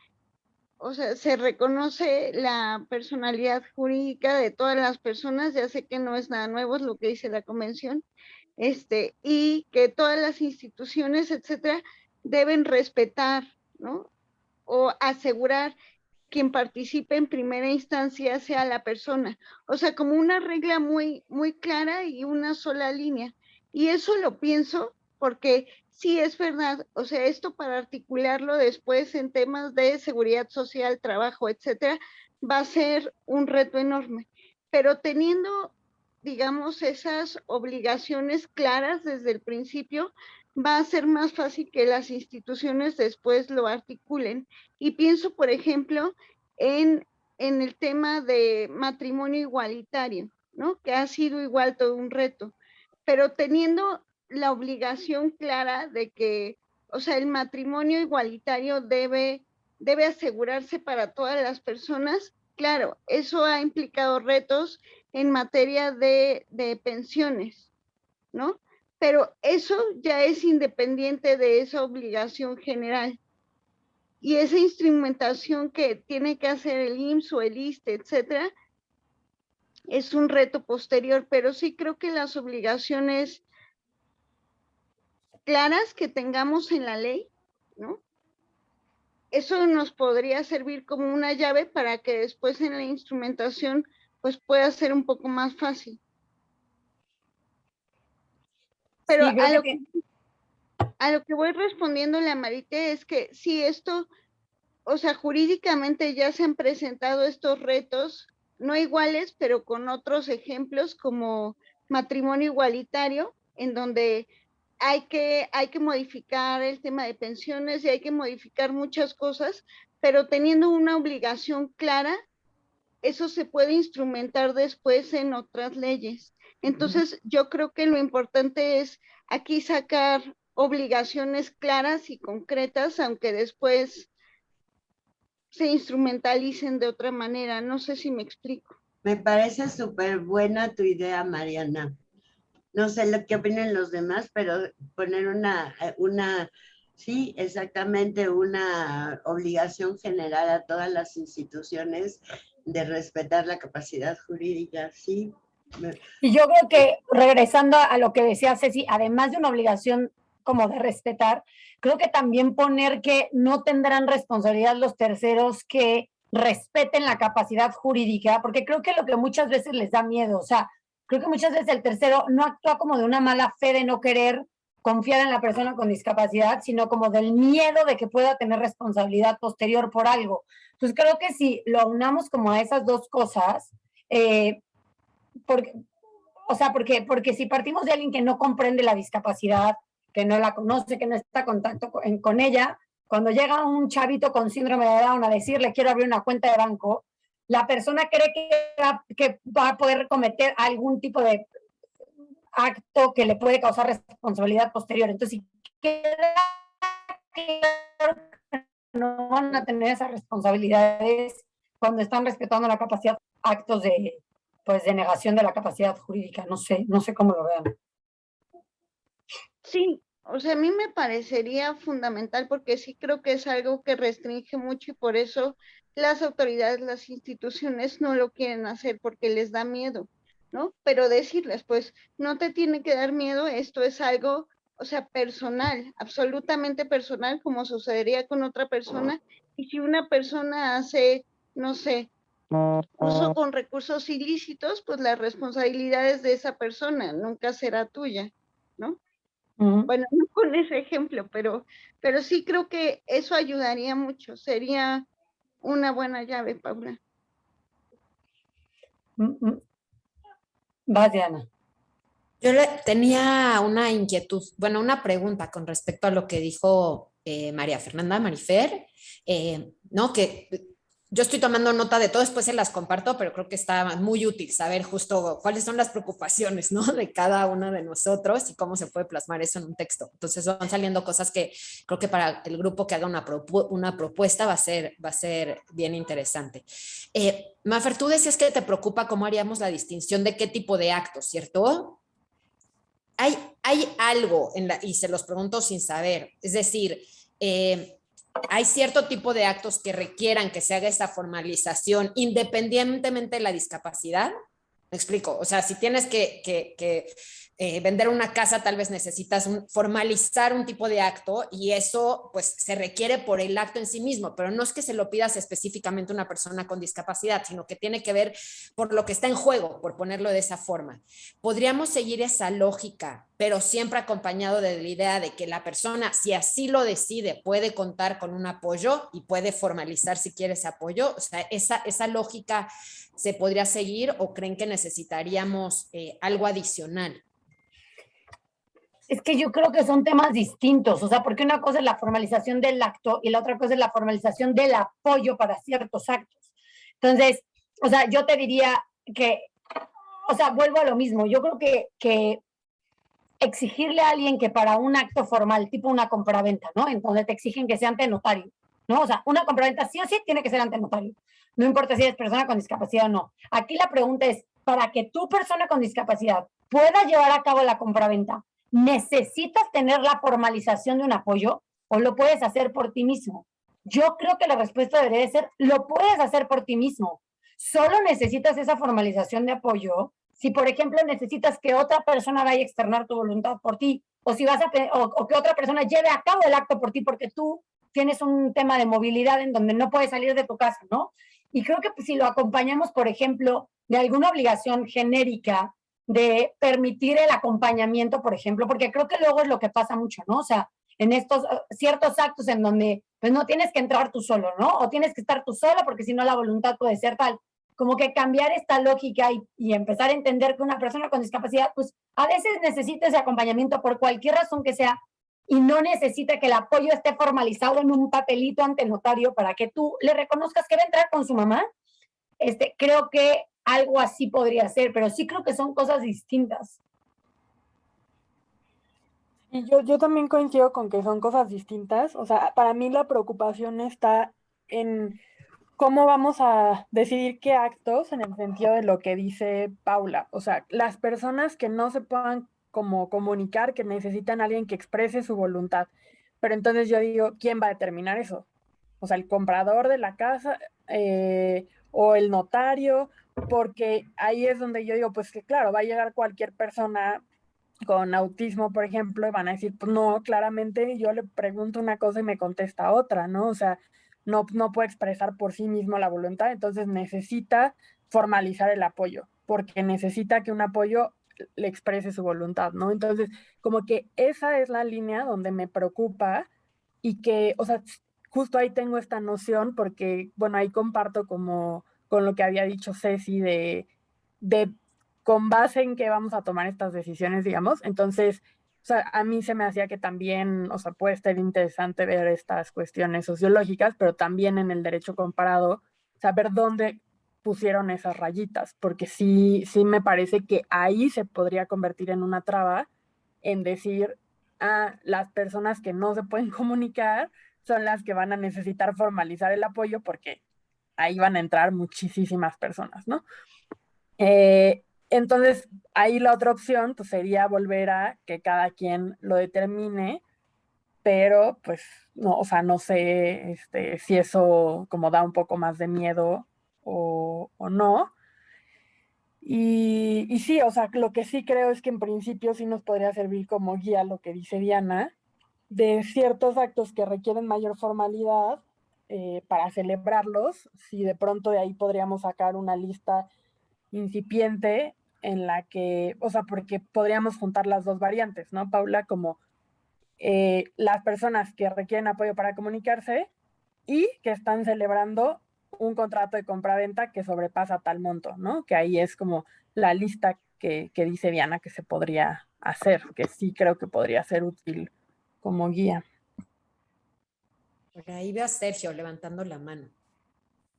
Speaker 2: o sea, se reconoce la personalidad jurídica de todas las personas, ya sé que no es nada nuevo, es lo que dice la convención, y que todas las instituciones, etcétera, deben respetar, ¿no? O asegurar quien participe en primera instancia sea la persona. O sea, como una regla muy, muy clara y una sola línea. Y eso lo pienso porque sí es verdad, o sea, esto para articularlo después en temas de seguridad social, trabajo, etcétera, va a ser un reto enorme. Pero teniendo, digamos, esas obligaciones claras desde el principio, va a ser más fácil que las instituciones después lo articulen. Y pienso, por ejemplo, en el tema de matrimonio igualitario, ¿no? Que ha sido igual todo un reto, pero teniendo la obligación clara de que, o sea, el matrimonio igualitario debe asegurarse para todas las personas. Claro, eso ha implicado retos en materia de pensiones, ¿no? Pero eso ya es independiente de esa obligación general. Y esa instrumentación que tiene que hacer el IMSS o el ISSSTE, etcétera, es un reto posterior, pero sí creo que las obligaciones claras que tengamos en la ley, ¿no? Eso nos podría servir como una llave para que después en la instrumentación pues pueda ser un poco más fácil. Pero sí, a lo que voy respondiéndole a Marité es que sí, esto, o sea, jurídicamente ya se han presentado estos retos, no iguales, pero con otros ejemplos como matrimonio igualitario, en donde hay que modificar el tema de pensiones y hay que modificar muchas cosas, pero teniendo una obligación clara, eso se puede instrumentar después en otras leyes. Entonces, yo creo que lo importante es aquí sacar obligaciones claras y concretas, aunque después se instrumentalicen de otra manera. No sé si me explico.
Speaker 3: Me parece súper buena tu idea, Mariana. No sé lo que opinan los demás, pero poner sí, exactamente, una obligación general a todas las instituciones de respetar la capacidad jurídica, sí.
Speaker 1: Y yo creo que, regresando a lo que decía Ceci, además de una obligación como de respetar, creo que también poner que no tendrán responsabilidad los terceros que respeten la capacidad jurídica, porque creo que lo que muchas veces les da miedo, o sea, creo que muchas veces el tercero no actúa como de una mala fe de no querer confiar en la persona con discapacidad, sino como del miedo de que pueda tener responsabilidad posterior por algo. Entonces creo que si lo unamos como a esas dos cosas, porque si partimos de alguien que no comprende la discapacidad, que no la conoce, que no está en contacto con ella, cuando llega un chavito con síndrome de Down a decirle quiero abrir una cuenta de banco, la persona cree que va a poder cometer algún tipo de acto que le puede causar responsabilidad posterior. Entonces, si queda claro que no van a tener esas responsabilidades cuando están respetando la capacidad, actos de, pues, de negación de la capacidad jurídica. No sé cómo lo vean.
Speaker 2: Sí, o sea, a mí me parecería fundamental porque sí creo que es algo que restringe mucho y por eso las autoridades, las instituciones no lo quieren hacer porque les da miedo, ¿no? Pero decirles, pues, no te tiene que dar miedo, esto es algo, o sea, personal, absolutamente personal, como sucedería con otra persona. Y si una persona hace, no sé, uso con recursos ilícitos, pues la responsabilidad es de esa persona, nunca será tuya, ¿no? Bueno, no con ese ejemplo, pero sí creo que eso ayudaría mucho. Sería una buena llave, Paula.
Speaker 1: Va, Diana.
Speaker 5: Yo tenía una inquietud, bueno, una pregunta con respecto a lo que dijo María Fernanda Marifer, ¿no? Que yo estoy tomando nota de todo, después se las comparto, pero creo que está muy útil saber justo cuáles son las preocupaciones, ¿no? De cada uno de nosotros y cómo se puede plasmar eso en un texto. Entonces van saliendo cosas que creo que para el grupo que haga una propuesta va a ser bien interesante. Mafer, tú decías que te preocupa cómo haríamos la distinción de qué tipo de actos, ¿cierto? Hay algo, y se los pregunto sin saber, es decir, hay cierto tipo de actos que requieran que se haga esta formalización independientemente de la discapacidad. Me explico, o sea, si tienes que vender una casa, tal vez necesitas formalizar un tipo de acto y eso pues se requiere por el acto en sí mismo, pero no es que se lo pidas específicamente a una persona con discapacidad, sino que tiene que ver por lo que está en juego, por ponerlo de esa forma. Podríamos seguir esa lógica, pero siempre acompañado de la idea de que la persona, si así lo decide, puede contar con un apoyo y puede formalizar si quiere ese apoyo. O sea, esa lógica se podría seguir o creen que necesitaríamos algo adicional.
Speaker 1: Es que yo creo que son temas distintos, o sea, porque una cosa es la formalización del acto y la otra cosa es la formalización del apoyo para ciertos actos. Entonces, o sea, yo te diría que, o sea, vuelvo a lo mismo, yo creo que exigirle a alguien que para un acto formal, tipo una compraventa, ¿no? En donde te exigen que sea ante notario, ¿no? O sea, una compraventa sí o sí tiene que ser ante notario, no importa si eres persona con discapacidad o no. Aquí la pregunta es, para que tu persona con discapacidad pueda llevar a cabo la compraventa, ¿necesitas tener la formalización de un apoyo o lo puedes hacer por ti mismo? Yo creo que la respuesta debería ser, lo puedes hacer por ti mismo. Solo necesitas esa formalización de apoyo si, por ejemplo, necesitas que otra persona vaya a externar tu voluntad por ti, o si vas a o que otra persona lleve a cabo el acto por ti porque tú tienes un tema de movilidad en donde no puedes salir de tu casa, ¿no? Y creo que si lo acompañamos, por ejemplo, de alguna obligación genérica de permitir el acompañamiento, por ejemplo, porque creo que luego es lo que pasa mucho, ¿no? O sea, en estos ciertos actos en donde pues no tienes que entrar tú solo, ¿no? O tienes que estar tú solo porque si no la voluntad puede ser tal. Como que cambiar esta lógica y empezar a entender que una persona con discapacidad, pues a veces necesita ese acompañamiento por cualquier razón que sea y no necesita que el apoyo esté formalizado en un papelito ante el notario para que tú le reconozcas que va a entrar con su mamá. Creo que algo así podría ser, pero sí creo que son cosas distintas.
Speaker 6: Y yo también coincido con que son cosas distintas. O sea, para mí la preocupación está en cómo vamos a decidir qué actos en el sentido de lo que dice Paula. O sea, las personas que no se puedan como comunicar, que necesitan a alguien que exprese su voluntad. Pero entonces yo digo, ¿quién va a determinar eso? O sea, el comprador de la casa o el notario, porque ahí es donde yo digo, pues que claro, va a llegar cualquier persona con autismo, por ejemplo, y van a decir, pues no, claramente yo le pregunto una cosa y me contesta otra, ¿no? O sea, no puede expresar por sí mismo la voluntad, entonces necesita formalizar el apoyo, porque necesita que un apoyo le exprese su voluntad, ¿no? Entonces, como que esa es la línea donde me preocupa y que, o sea, justo ahí tengo esta noción porque, bueno, ahí comparto como con lo que había dicho Ceci de con base en qué vamos a tomar estas decisiones, digamos. Entonces, o sea, a mí se me hacía que también, o sea, puede estar interesante ver estas cuestiones sociológicas, pero también en el derecho comparado, saber dónde pusieron esas rayitas, porque sí me parece que ahí se podría convertir en una traba en decir, las personas que no se pueden comunicar son las que van a necesitar formalizar el apoyo porque ahí van a entrar muchísimas personas, ¿no? Entonces, ahí la otra opción pues, sería volver a que cada quien lo determine, pero pues no, o sea, no sé si eso como da un poco más de miedo o no. Y sí, o sea, lo que sí creo es que en principio sí nos podría servir como guía lo que dice Diana, de ciertos actos que requieren mayor formalidad para celebrarlos, si de pronto de ahí podríamos sacar una lista incipiente en la que, o sea, porque podríamos juntar las dos variantes, ¿no, Paula? Como las personas que requieren apoyo para comunicarse y que están celebrando un contrato de compraventa que sobrepasa tal monto, ¿no? Que ahí es como la lista que dice Diana que se podría hacer, que sí creo que podría ser útil como guía.
Speaker 5: Por ahí veo a Sergio levantando la mano.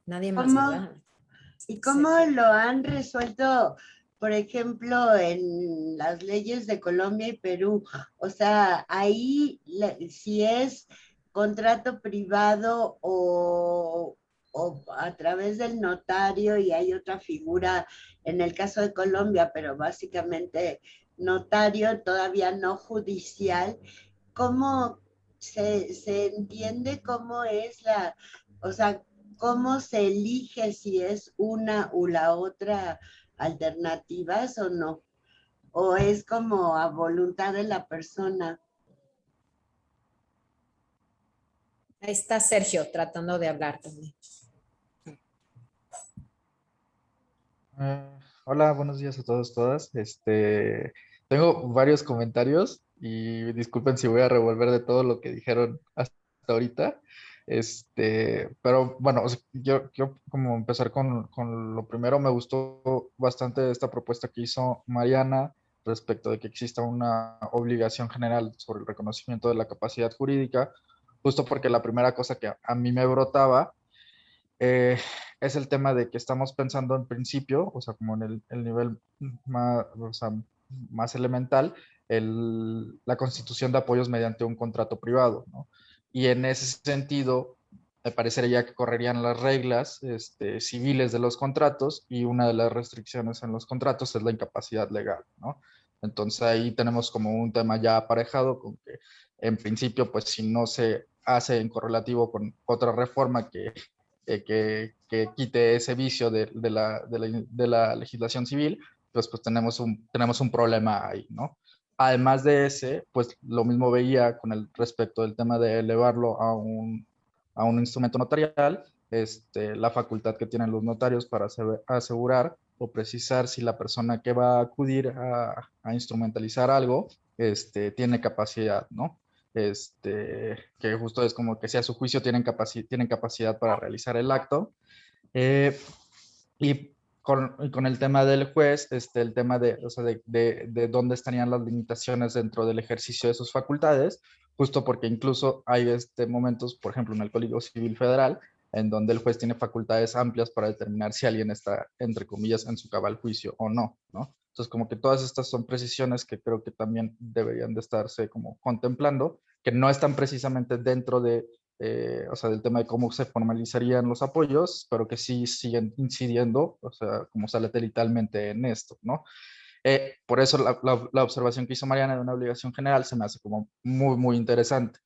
Speaker 5: Nadie más,
Speaker 3: ¿Cómo?
Speaker 5: ¿verdad?
Speaker 3: ¿Y cómo lo han resuelto, por ejemplo, en las leyes de Colombia y Perú? O sea, ahí si es contrato privado o a través del notario y hay otra figura en el caso de Colombia, pero básicamente notario, todavía no judicial, ¿cómo se entiende cómo es o sea, cómo se elige si es una u la otra alternativas o no? ¿O es como a voluntad de la persona?
Speaker 5: Ahí está Sergio tratando de hablar también.
Speaker 8: Hola, buenos días a todos, todas. Tengo varios comentarios y disculpen si voy a revolver de todo lo que dijeron hasta ahorita. Pero bueno, o sea, yo como empezar con lo primero, me gustó bastante esta propuesta que hizo Mariana respecto de que exista una obligación general sobre el reconocimiento de la capacidad jurídica, justo porque la primera cosa que a mí me brotaba eh, es el tema de que estamos pensando en principio, o sea, como en el nivel más, o sea, más elemental, la constitución de apoyos mediante un contrato privado, ¿no? Y en ese sentido, me parecería que correrían las reglas civiles de los contratos y una de las restricciones en los contratos es la incapacidad legal, ¿no? Entonces ahí tenemos como un tema ya aparejado con que en principio, pues si no se hace en correlativo con otra reforma que quite ese vicio de la legislación civil, pues tenemos un problema ahí, ¿no? Además de ese, pues lo mismo veía con el respecto del tema de elevarlo a un instrumento notarial, la facultad que tienen los notarios para asegurar o precisar si la persona que va a acudir a instrumentalizar algo tiene capacidad, ¿no? Que justo es como que si a su juicio tienen capacidad para realizar el acto. Eh, y con el tema del juez, el tema o sea, de dónde estarían las limitaciones dentro del ejercicio de sus facultades, justo porque incluso hay momentos, por ejemplo, en el Código Civil Federal, en donde el juez tiene facultades amplias para determinar si alguien está, entre comillas, en su cabal juicio o no, ¿no? Entonces, como que todas estas son precisiones que creo que también deberían de estarse como contemplando, que no están precisamente dentro o sea, del tema de cómo se formalizarían los apoyos, pero que sí siguen incidiendo, o sea, como sale literalmente en esto, ¿no? Por eso la observación que hizo Mariana de una obligación general se me hace como muy, muy interesante.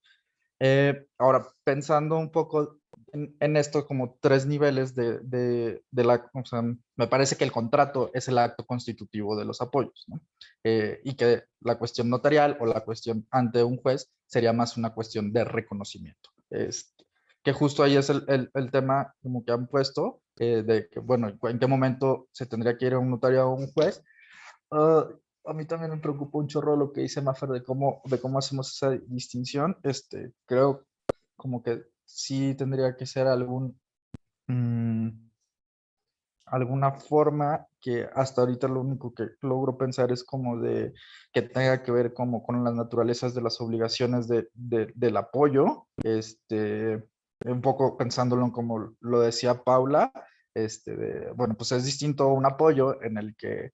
Speaker 8: Ahora, pensando un poco en esto como tres niveles o sea, me parece que el contrato es el acto constitutivo de los apoyos, ¿no? Y que la cuestión notarial o la cuestión ante un juez sería más una cuestión de reconocimiento. Que justo ahí es el tema como que han puesto, de que, bueno, en qué momento se tendría que ir a un notario o a un juez. Ah, a mí también me preocupa un chorro lo que dice Mafer de cómo hacemos esa distinción. Creo como que sí tendría que ser algún, mm, alguna forma que hasta ahorita lo único que logro pensar es como de que tenga que ver como con las naturalezas de las obligaciones del apoyo, un poco pensándolo en como lo decía Paula, bueno, pues es distinto un apoyo en el que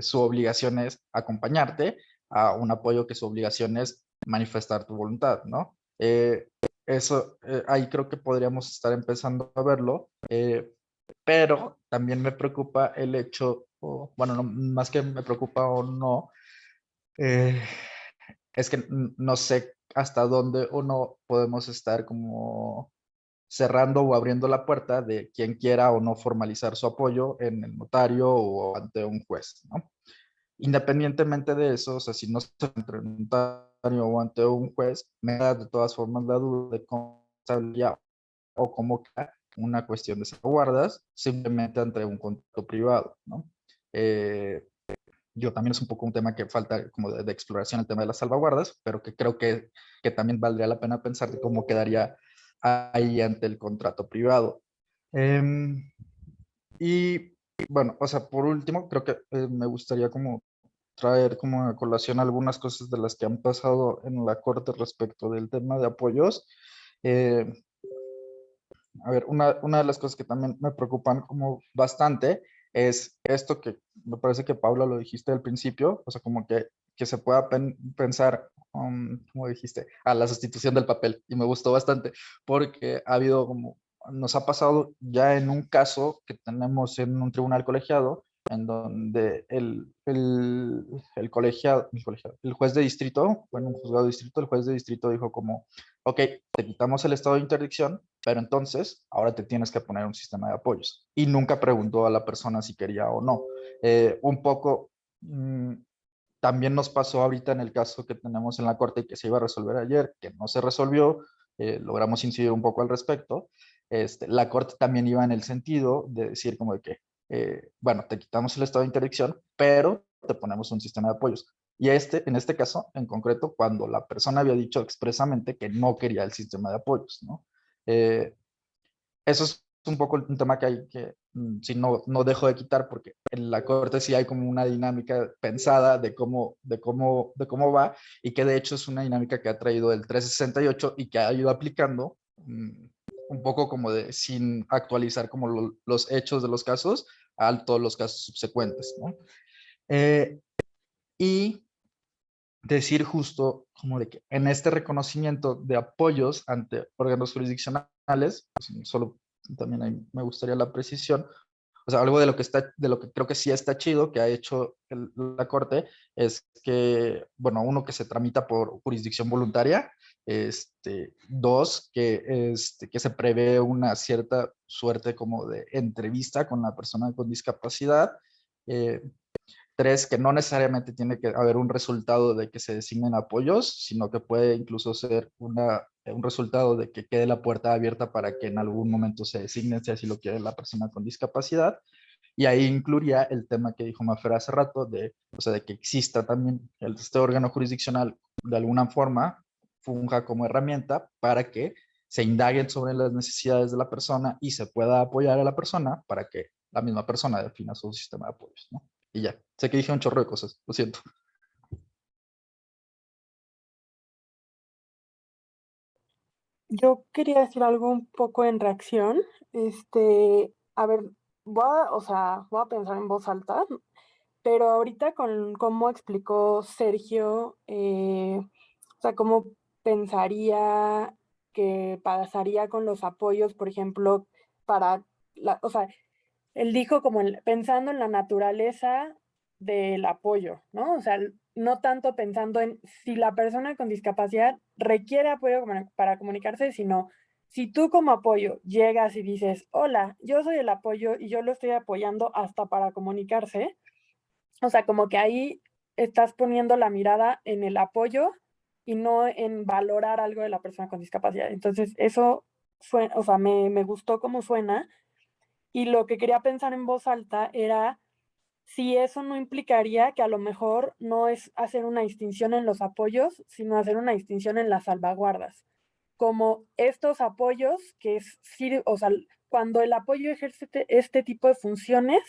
Speaker 8: su obligación es acompañarte a un apoyo que su obligación es manifestar tu voluntad, ¿no? Eso, ahí creo que podríamos estar empezando a verlo, pero también me preocupa el hecho, bueno, más que me preocupa o no, eh, es que no sé hasta dónde o no podemos estar como cerrando o abriendo la puerta de quien quiera o no formalizar su apoyo en el notario o ante un juez, ¿no? Independientemente de eso, o sea, si no se entre un notario o ante un juez, me da de todas formas la duda de cómo sabría o cómo queda una cuestión de salvaguardas simplemente ante un contrato privado, ¿no? Yo también es un poco un tema que falta como de exploración el tema de las salvaguardas, pero que creo que también valdría la pena pensar de cómo quedaría ahí ante el contrato privado. Y bueno, o sea, por último, creo que me gustaría como traer como a colación algunas cosas de las que han pasado en la Corte respecto del tema de apoyos. Eh, a ver, una de las cosas que también me preocupan como bastante es esto que me parece que Paula lo dijiste al principio, o sea, como que se pueda pensar, como dijiste, a la sustitución del papel. Y me gustó bastante porque ha habido como, nos ha pasado ya en un caso que tenemos en un tribunal colegiado, en donde el juez de distrito, bueno, un juzgado de distrito, el juez de distrito dijo como, ok, te quitamos el estado de interdicción, pero entonces ahora te tienes que poner un sistema de apoyos. Y nunca preguntó a la persona si quería o no. Un poco, también nos pasó ahorita en el caso que tenemos en la corte y que se iba a resolver ayer, que no se resolvió, logramos incidir un poco al respecto. La corte también iba en el sentido de decir como de que, bueno, te quitamos el estado de interdicción, pero te ponemos un sistema de apoyos. Y en este caso, en concreto, cuando la persona había dicho expresamente que no quería el sistema de apoyos, ¿no? Eso es un poco un tema que hay que, si no dejo de quitar, porque en la corte sí hay como una dinámica pensada de cómo va, y que de hecho es una dinámica que ha traído el 368 y que ha ido aplicando un poco como de sin actualizar como los hechos de los casos a todos los casos subsecuentes, ¿no? Y decir justo como de que en este reconocimiento de apoyos ante órganos jurisdiccionales, pues solo también ahí me gustaría la precisión, o sea, algo de lo que creo que sí está chido que ha hecho la Corte es que, bueno, uno, que se tramita por jurisdicción voluntaria, dos, que se prevé una cierta suerte como de entrevista con la persona con discapacidad, tres, que no necesariamente tiene que haber un resultado de que se designen apoyos, sino que puede incluso ser un resultado de que quede la puerta abierta para que en algún momento se designe, si así lo quiere la persona con discapacidad. Y ahí incluiría el tema que dijo Mafer hace rato, o sea, de que exista también este órgano jurisdiccional de alguna forma, funja como herramienta para que se indaguen sobre las necesidades de la persona y se pueda apoyar a la persona para que la misma persona defina su sistema de apoyos, ¿no? Y ya, sé que dije un chorro de cosas, lo siento.
Speaker 6: Yo quería decir algo un poco en reacción. A ver, voy a pensar en voz alta, pero ahorita con cómo explicó Sergio, o sea, cómo pensaría que pasaría con los apoyos, por ejemplo, o sea, él dijo como pensando en la naturaleza del apoyo, ¿no? O sea, no tanto pensando en si la persona con discapacidad requiere apoyo para comunicarse, sino si tú como apoyo llegas y dices, hola, yo soy el apoyo y yo lo estoy apoyando hasta para comunicarse, o sea, como que ahí estás poniendo la mirada en el apoyo y no en valorar algo de la persona con discapacidad. Entonces, eso fue, o sea, me gustó cómo suena. Y lo que quería pensar en voz alta era si eso no implicaría que a lo mejor no es hacer una distinción en los apoyos, sino hacer una distinción en las salvaguardas. Como estos apoyos que o sea, cuando el apoyo ejerce este tipo de funciones,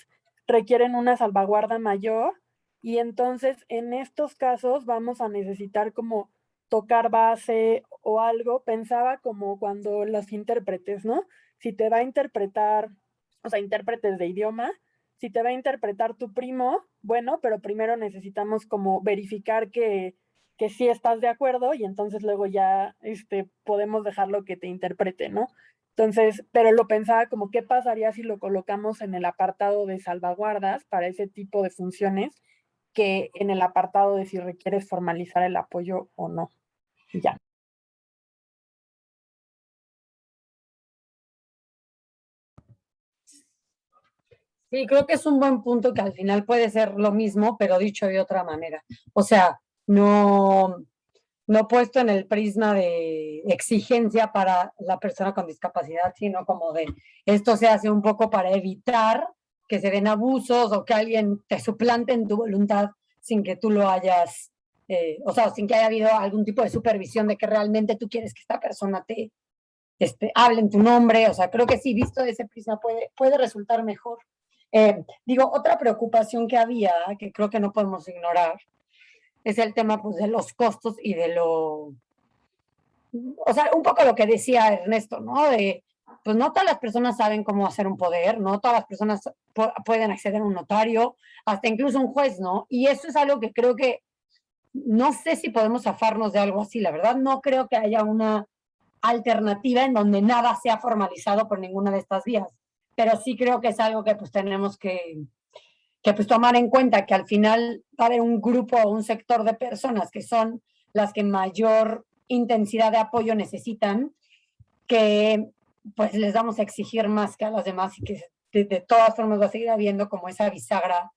Speaker 6: requieren una salvaguarda mayor y entonces en estos casos vamos a necesitar como tocar base o algo. Pensaba como cuando los intérpretes, ¿no? Si te va a interpretar, o sea, intérpretes de idioma, si te va a interpretar tu primo, bueno, pero primero necesitamos como verificar que sí estás de acuerdo y entonces luego ya podemos dejarlo que te interprete, ¿no? Entonces, pero lo pensaba como qué pasaría si lo colocamos en el apartado de salvaguardas para ese tipo de funciones que en el apartado de si requieres formalizar el apoyo o no. Y ya.
Speaker 1: Sí, creo que es un buen punto que al final puede ser lo mismo, pero dicho de otra manera. O sea, no puesto en el prisma de exigencia para la persona con discapacidad, sino como de esto se hace un poco para evitar que se den abusos o que alguien te suplante en tu voluntad sin que tú lo hayas, o sea, sin que haya habido algún tipo de supervisión de que realmente tú quieres que esta persona te hable en tu nombre. O sea, creo que sí, visto de ese prisma puede resultar mejor. Digo, otra preocupación que había, que creo que no podemos ignorar, es el tema pues, de los costos y de o sea, un poco lo que decía Ernesto, ¿no? Pues no todas las personas saben cómo hacer un poder, no todas las personas pueden acceder a un notario, hasta incluso un juez, ¿no? Y eso es algo que creo que no sé si podemos zafarnos de algo así, la verdad no creo que haya una alternativa en donde nada sea formalizado por ninguna de estas vías, pero sí creo que es algo que pues tenemos que pues tomar en cuenta que al final va a haber un grupo o un sector de personas que son las que mayor intensidad de apoyo necesitan, que pues les vamos a exigir más que a las demás y que de todas formas va a seguir habiendo como esa bisagra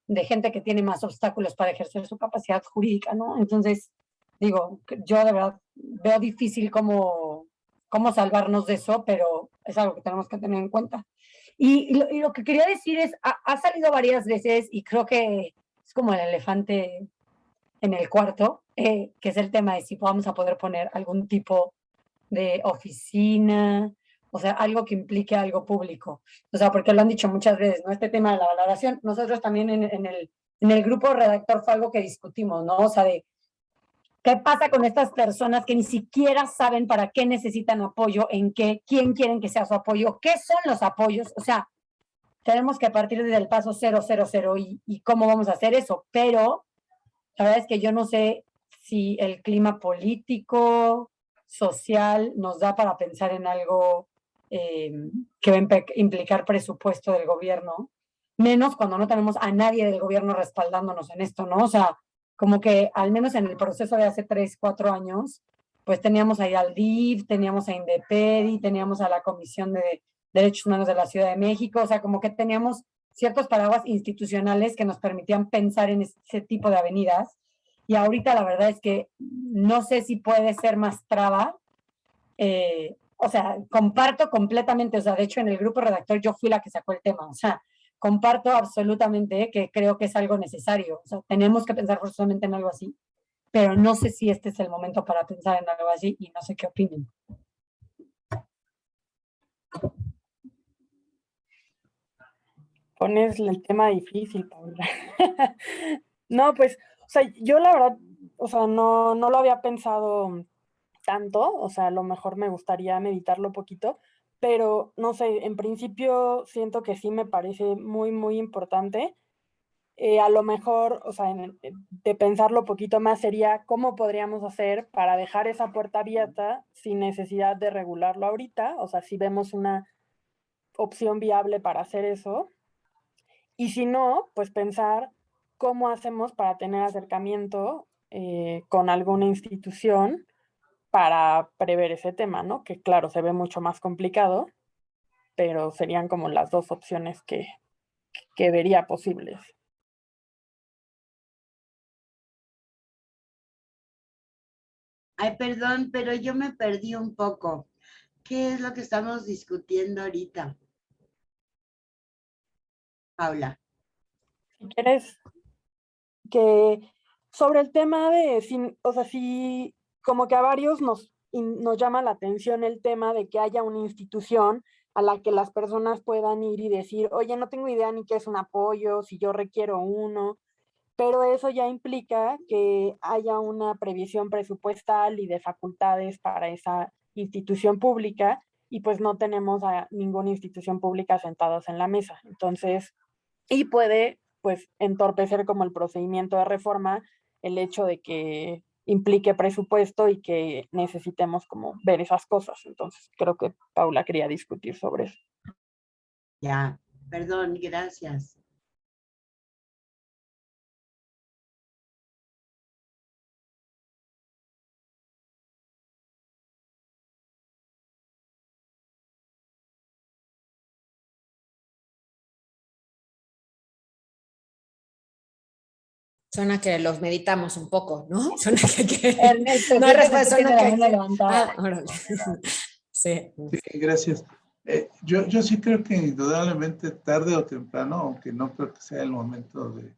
Speaker 1: de gente que tiene más obstáculos para ejercer su capacidad jurídica, ¿no? Entonces, digo, yo de verdad veo difícil cómo salvarnos de eso, pero es algo que tenemos que tener en cuenta. Y lo que quería decir es, ha salido varias veces y creo que es como el elefante en el cuarto, que es el tema de si vamos a poder poner algún tipo de oficina, o sea, algo que implique algo público. O sea, porque lo han dicho muchas veces, ¿no? Este tema de la valoración, nosotros también en el grupo redactor fue algo que discutimos, ¿no? O sea, de qué pasa con estas personas que ni siquiera saben para qué necesitan apoyo, en qué, quién quieren que sea su apoyo, qué son los apoyos. O sea, tenemos que partir desde el paso 000 y cómo vamos a hacer eso. Pero la verdad es que yo no sé si el clima político, social, nos da para pensar en algo que va a implicar presupuesto del gobierno, menos cuando no tenemos a nadie del gobierno respaldándonos en esto, ¿no? O sea, como que al menos en el proceso de hace 3, 4 años, pues teníamos ahí al DIF, teníamos a Indepedi, teníamos a la Comisión de Derechos Humanos de la Ciudad de México, o sea, como que teníamos ciertos paraguas institucionales que nos permitían pensar en ese tipo de avenidas. Y ahorita la verdad es que no sé si puede ser más traba. O sea, comparto completamente, o sea, de hecho en el grupo redactor yo fui la que sacó el tema, o sea, comparto absolutamente que creo que es algo necesario, o sea, tenemos que pensar forzosamente en algo así, pero no sé si este es el momento para pensar en algo así y no sé qué opinen.
Speaker 6: Pones el tema difícil, Paula. No, pues, o sea, yo la verdad, o sea, no lo había pensado tanto, o sea, a lo mejor me gustaría meditarlo poquito, pero no sé, en principio siento que sí me parece muy, muy importante. A lo mejor, o sea, de pensarlo poquito más sería cómo podríamos hacer para dejar esa puerta abierta sin necesidad de regularlo ahorita, o sea, si vemos una opción viable para hacer eso. Y si no, pues pensar cómo hacemos para tener acercamiento con alguna institución para prever ese tema, ¿no? Que claro, se ve mucho más complicado, pero serían como las dos opciones que vería posibles.
Speaker 3: Ay, perdón, pero yo me perdí un poco. ¿Qué es lo que estamos discutiendo ahorita? Paula.
Speaker 6: Si quieres que sobre el tema de, o sea, sí, como que a varios nos llama la atención el tema de que haya una institución a la que las personas puedan ir y decir, oye, no tengo idea ni qué es un apoyo, si yo requiero uno, pero eso ya implica que haya una previsión presupuestal y de facultades para esa institución pública, y pues no tenemos a ninguna institución pública sentados en la mesa. Entonces, y puede pues entorpecer como el procedimiento de reforma el hecho de que implique presupuesto y que necesitemos como ver esas cosas. Entonces, creo que Paula quería discutir sobre eso.
Speaker 3: Ya, perdón, gracias.
Speaker 5: Suena que los meditamos un poco, ¿no? Suena que
Speaker 1: Ernesto,
Speaker 5: no hay
Speaker 1: siento que
Speaker 5: respuesta,
Speaker 1: tiene
Speaker 5: suena
Speaker 1: la
Speaker 5: que
Speaker 1: mano levantada.
Speaker 5: Ah, órale. Sí.
Speaker 4: Sí, gracias. Yo sí creo que indudablemente tarde o temprano, aunque no creo que sea el momento de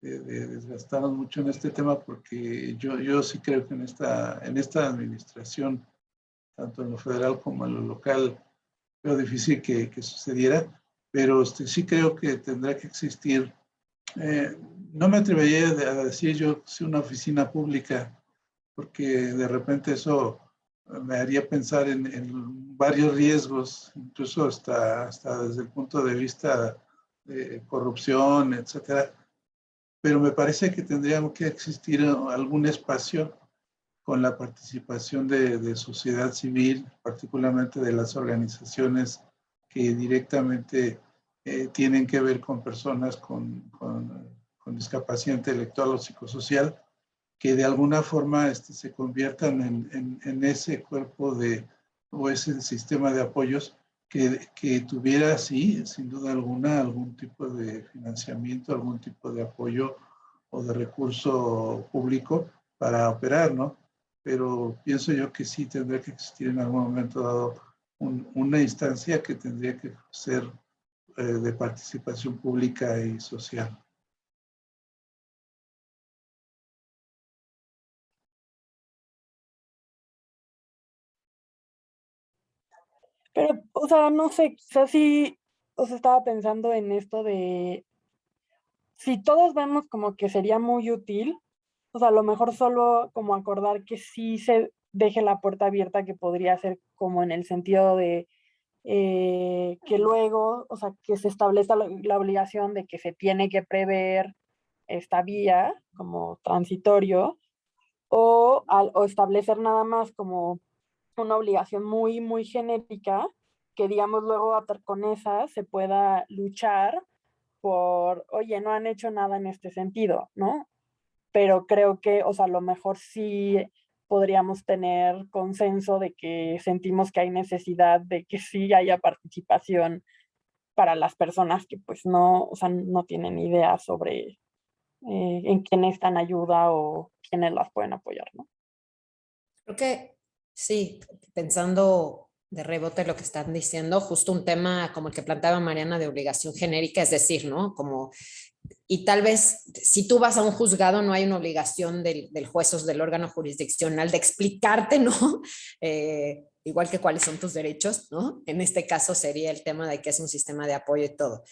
Speaker 4: desgastarnos mucho en este tema, porque yo sí creo que en esta administración, tanto en lo federal como en lo local, veo difícil que sucediera, pero sí creo que tendrá que existir. No me atrevería a decir yo si una oficina pública, porque de repente eso me haría pensar en varios riesgos, incluso hasta desde el punto de vista de corrupción, etcétera. Pero me parece que tendría que existir algún espacio con la participación de sociedad civil, particularmente de las organizaciones que directamente tienen que ver con personas con discapacidad intelectual o psicosocial, que de alguna forma se conviertan en ese cuerpo o ese sistema de apoyos que tuviera, sí, sin duda alguna, algún tipo de financiamiento, algún tipo de apoyo o de recurso público para operar, ¿no? Pero pienso yo que sí tendría que existir en algún momento dado una instancia que tendría que ser de participación pública y social.
Speaker 6: Pero, o sea, no sé, quizás sí, o sea, estaba pensando en esto de, si todos vemos como que sería muy útil, o sea, a lo mejor solo como acordar que sí se deje la puerta abierta, que podría ser como en el sentido de que luego, o sea, que se establezca la obligación de que se tiene que prever esta vía como transitorio, o establecer nada más como una obligación muy, muy genérica, que digamos luego con esa se pueda luchar por, oye, no han hecho nada en este sentido, ¿no? Pero creo que, o sea, a lo mejor sí podríamos tener consenso de que sentimos que hay necesidad de que sí haya participación para las personas que pues no, o sea, no tienen idea sobre en quién necesitan ayuda o quiénes las pueden apoyar, ¿no?
Speaker 5: Creo que sí, pensando de rebote lo que están diciendo, justo un tema como el que planteaba Mariana de obligación genérica, es decir, ¿no? Como, y tal vez si tú vas a un juzgado no hay una obligación del juez o del órgano jurisdiccional de explicarte, ¿no? Igual que cuáles son tus derechos, ¿no? En este caso sería el tema de que es un sistema de apoyo y todo.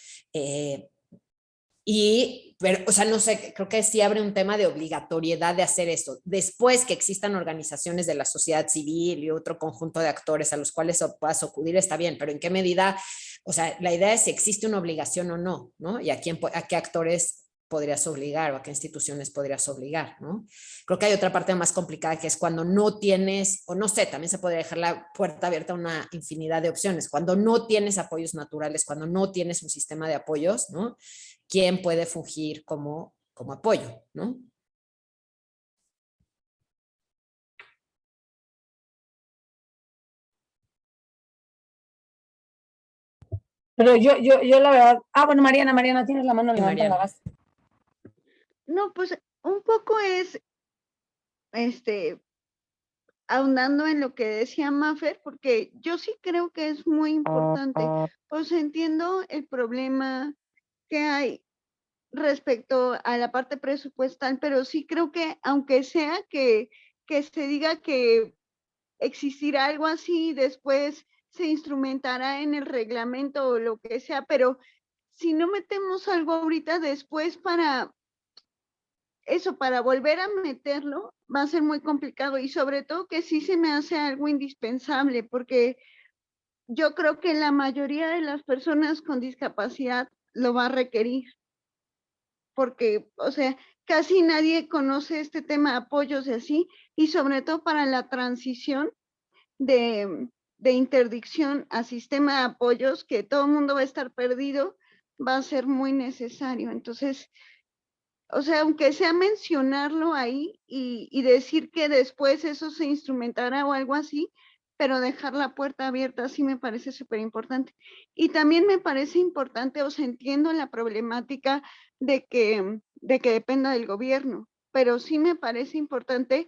Speaker 5: Pero, o sea, no sé, creo que sí abre un tema de obligatoriedad de hacer eso. Después que existan organizaciones de la sociedad civil y otro conjunto de actores a los cuales puedas acudir, está bien, pero ¿en qué medida? O sea, la idea es si existe una obligación o no, ¿no? Y a qué actores podrías obligar o a qué instituciones podrías obligar, ¿no? Creo que hay otra parte más complicada que es cuando no tienes, o no sé, también se puede dejar la puerta abierta a una infinidad de opciones. Cuando no tienes apoyos naturales, cuando no tienes un sistema de apoyos, ¿no? ¿Quién puede fungir como apoyo, ¿no?
Speaker 1: Pero yo la verdad, bueno, Mariana, tienes la mano levantada.
Speaker 2: No, pues un poco es, ahondando en lo que decía Maffer, porque yo sí creo que es muy importante. Pues entiendo el problema que hay respecto a la parte presupuestal, pero sí creo que aunque sea que se diga que existirá algo así, después se instrumentará en el reglamento o lo que sea, pero si no metemos algo ahorita, después para volver a meterlo, va a ser muy complicado, y sobre todo que sí se me hace algo indispensable, porque yo creo que la mayoría de las personas con discapacidad lo va a requerir, porque, o sea, casi nadie conoce este tema de apoyos y así, y sobre todo para la transición de interdicción a sistema de apoyos, que todo el mundo va a estar perdido, va a ser muy necesario. Entonces, o sea, aunque sea mencionarlo ahí y decir que después eso se instrumentará o algo así, pero dejar la puerta abierta sí me parece súper importante. Y también me parece importante, o sea, entiendo la problemática de que dependa del gobierno, pero sí me parece importante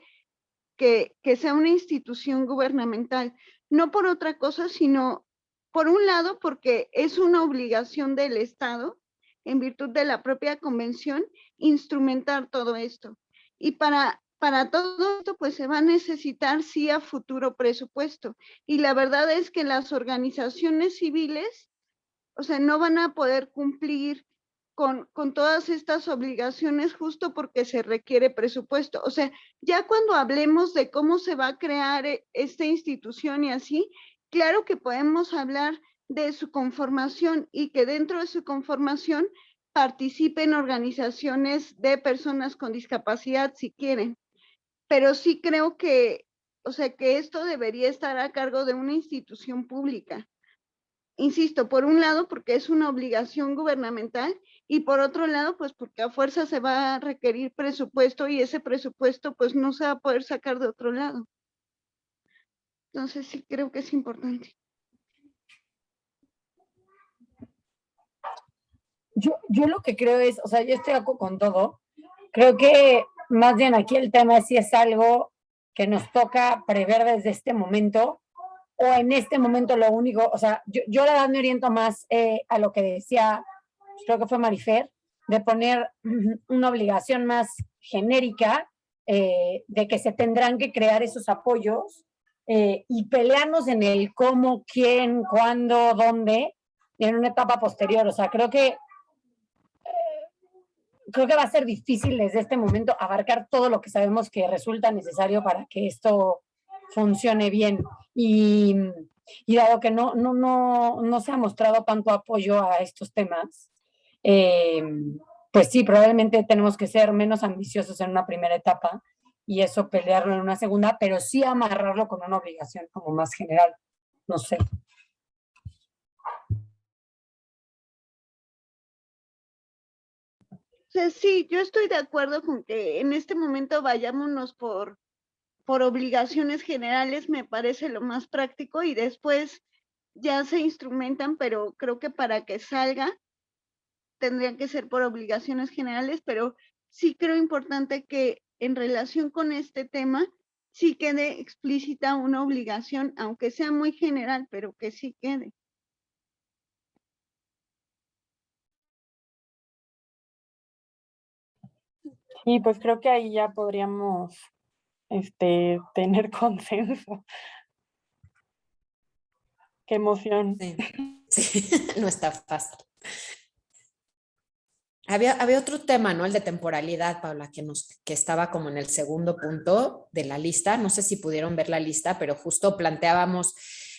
Speaker 2: que sea una institución gubernamental, no por otra cosa, sino por un lado porque es una obligación del Estado, en virtud de la propia convención, instrumentar todo esto. Y para todo esto, pues se va a necesitar sí a futuro presupuesto. Y la verdad es que las organizaciones civiles, o sea, no van a poder cumplir con todas estas obligaciones justo porque se requiere presupuesto. O sea, ya cuando hablemos de cómo se va a crear esta institución y así, claro que podemos hablar de su conformación y que dentro de su conformación participen organizaciones de personas con discapacidad si quieren. Pero sí creo que, o sea, que esto debería estar a cargo de una institución pública. Insisto, por un lado porque es una obligación gubernamental y por otro lado pues porque a fuerza se va a requerir presupuesto y ese presupuesto pues no se va a poder sacar de otro lado. Entonces sí creo que es importante.
Speaker 1: Yo lo que creo es, o sea, yo estoy de acuerdo con todo. Creo que más bien aquí el tema sí es algo que nos toca prever desde este momento, o en este momento lo único, o sea, yo la verdad me oriento más a lo que decía, creo que fue Marifer, de poner una obligación más genérica de que se tendrán que crear esos apoyos y pelearnos en el cómo, quién, cuándo, dónde, en una etapa posterior. O sea, creo que va a ser difícil desde este momento abarcar todo lo que sabemos que resulta necesario para que esto funcione bien. Y dado que no se ha mostrado tanto apoyo a estos temas, pues sí, probablemente tenemos que ser menos ambiciosos en una primera etapa y eso pelearlo en una segunda, pero sí amarrarlo con una obligación como más general. No sé.
Speaker 2: O sea, sí, yo estoy de acuerdo con que en este momento vayámonos por obligaciones generales, me parece lo más práctico, y después ya se instrumentan, pero creo que para que salga tendrían que ser por obligaciones generales, pero sí creo importante que en relación con este tema sí quede explícita una obligación, aunque sea muy general, pero que sí quede.
Speaker 6: Y pues creo que ahí ya podríamos tener consenso. Qué emoción.
Speaker 5: Sí. No está fácil. Había otro tema, ¿no? El de temporalidad, Paula, que estaba como en el segundo punto de la lista. No sé si pudieron ver la lista, pero justo planteábamos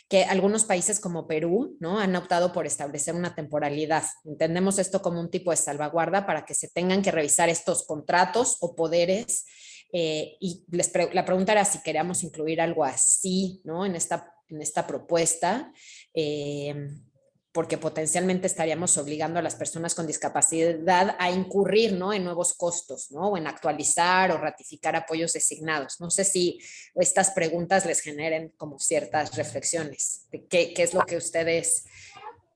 Speaker 5: que algunos países como Perú, ¿no? Han optado por establecer una temporalidad. Entendemos esto como un tipo de salvaguarda para que se tengan que revisar estos contratos o poderes. Y la pregunta era si queríamos incluir algo así, ¿no? En esta propuesta. Porque potencialmente estaríamos obligando a las personas con discapacidad a incurrir, ¿no? En nuevos costos, ¿no? O en actualizar o ratificar apoyos designados. No sé si estas preguntas les generen como ciertas reflexiones de qué es lo que ustedes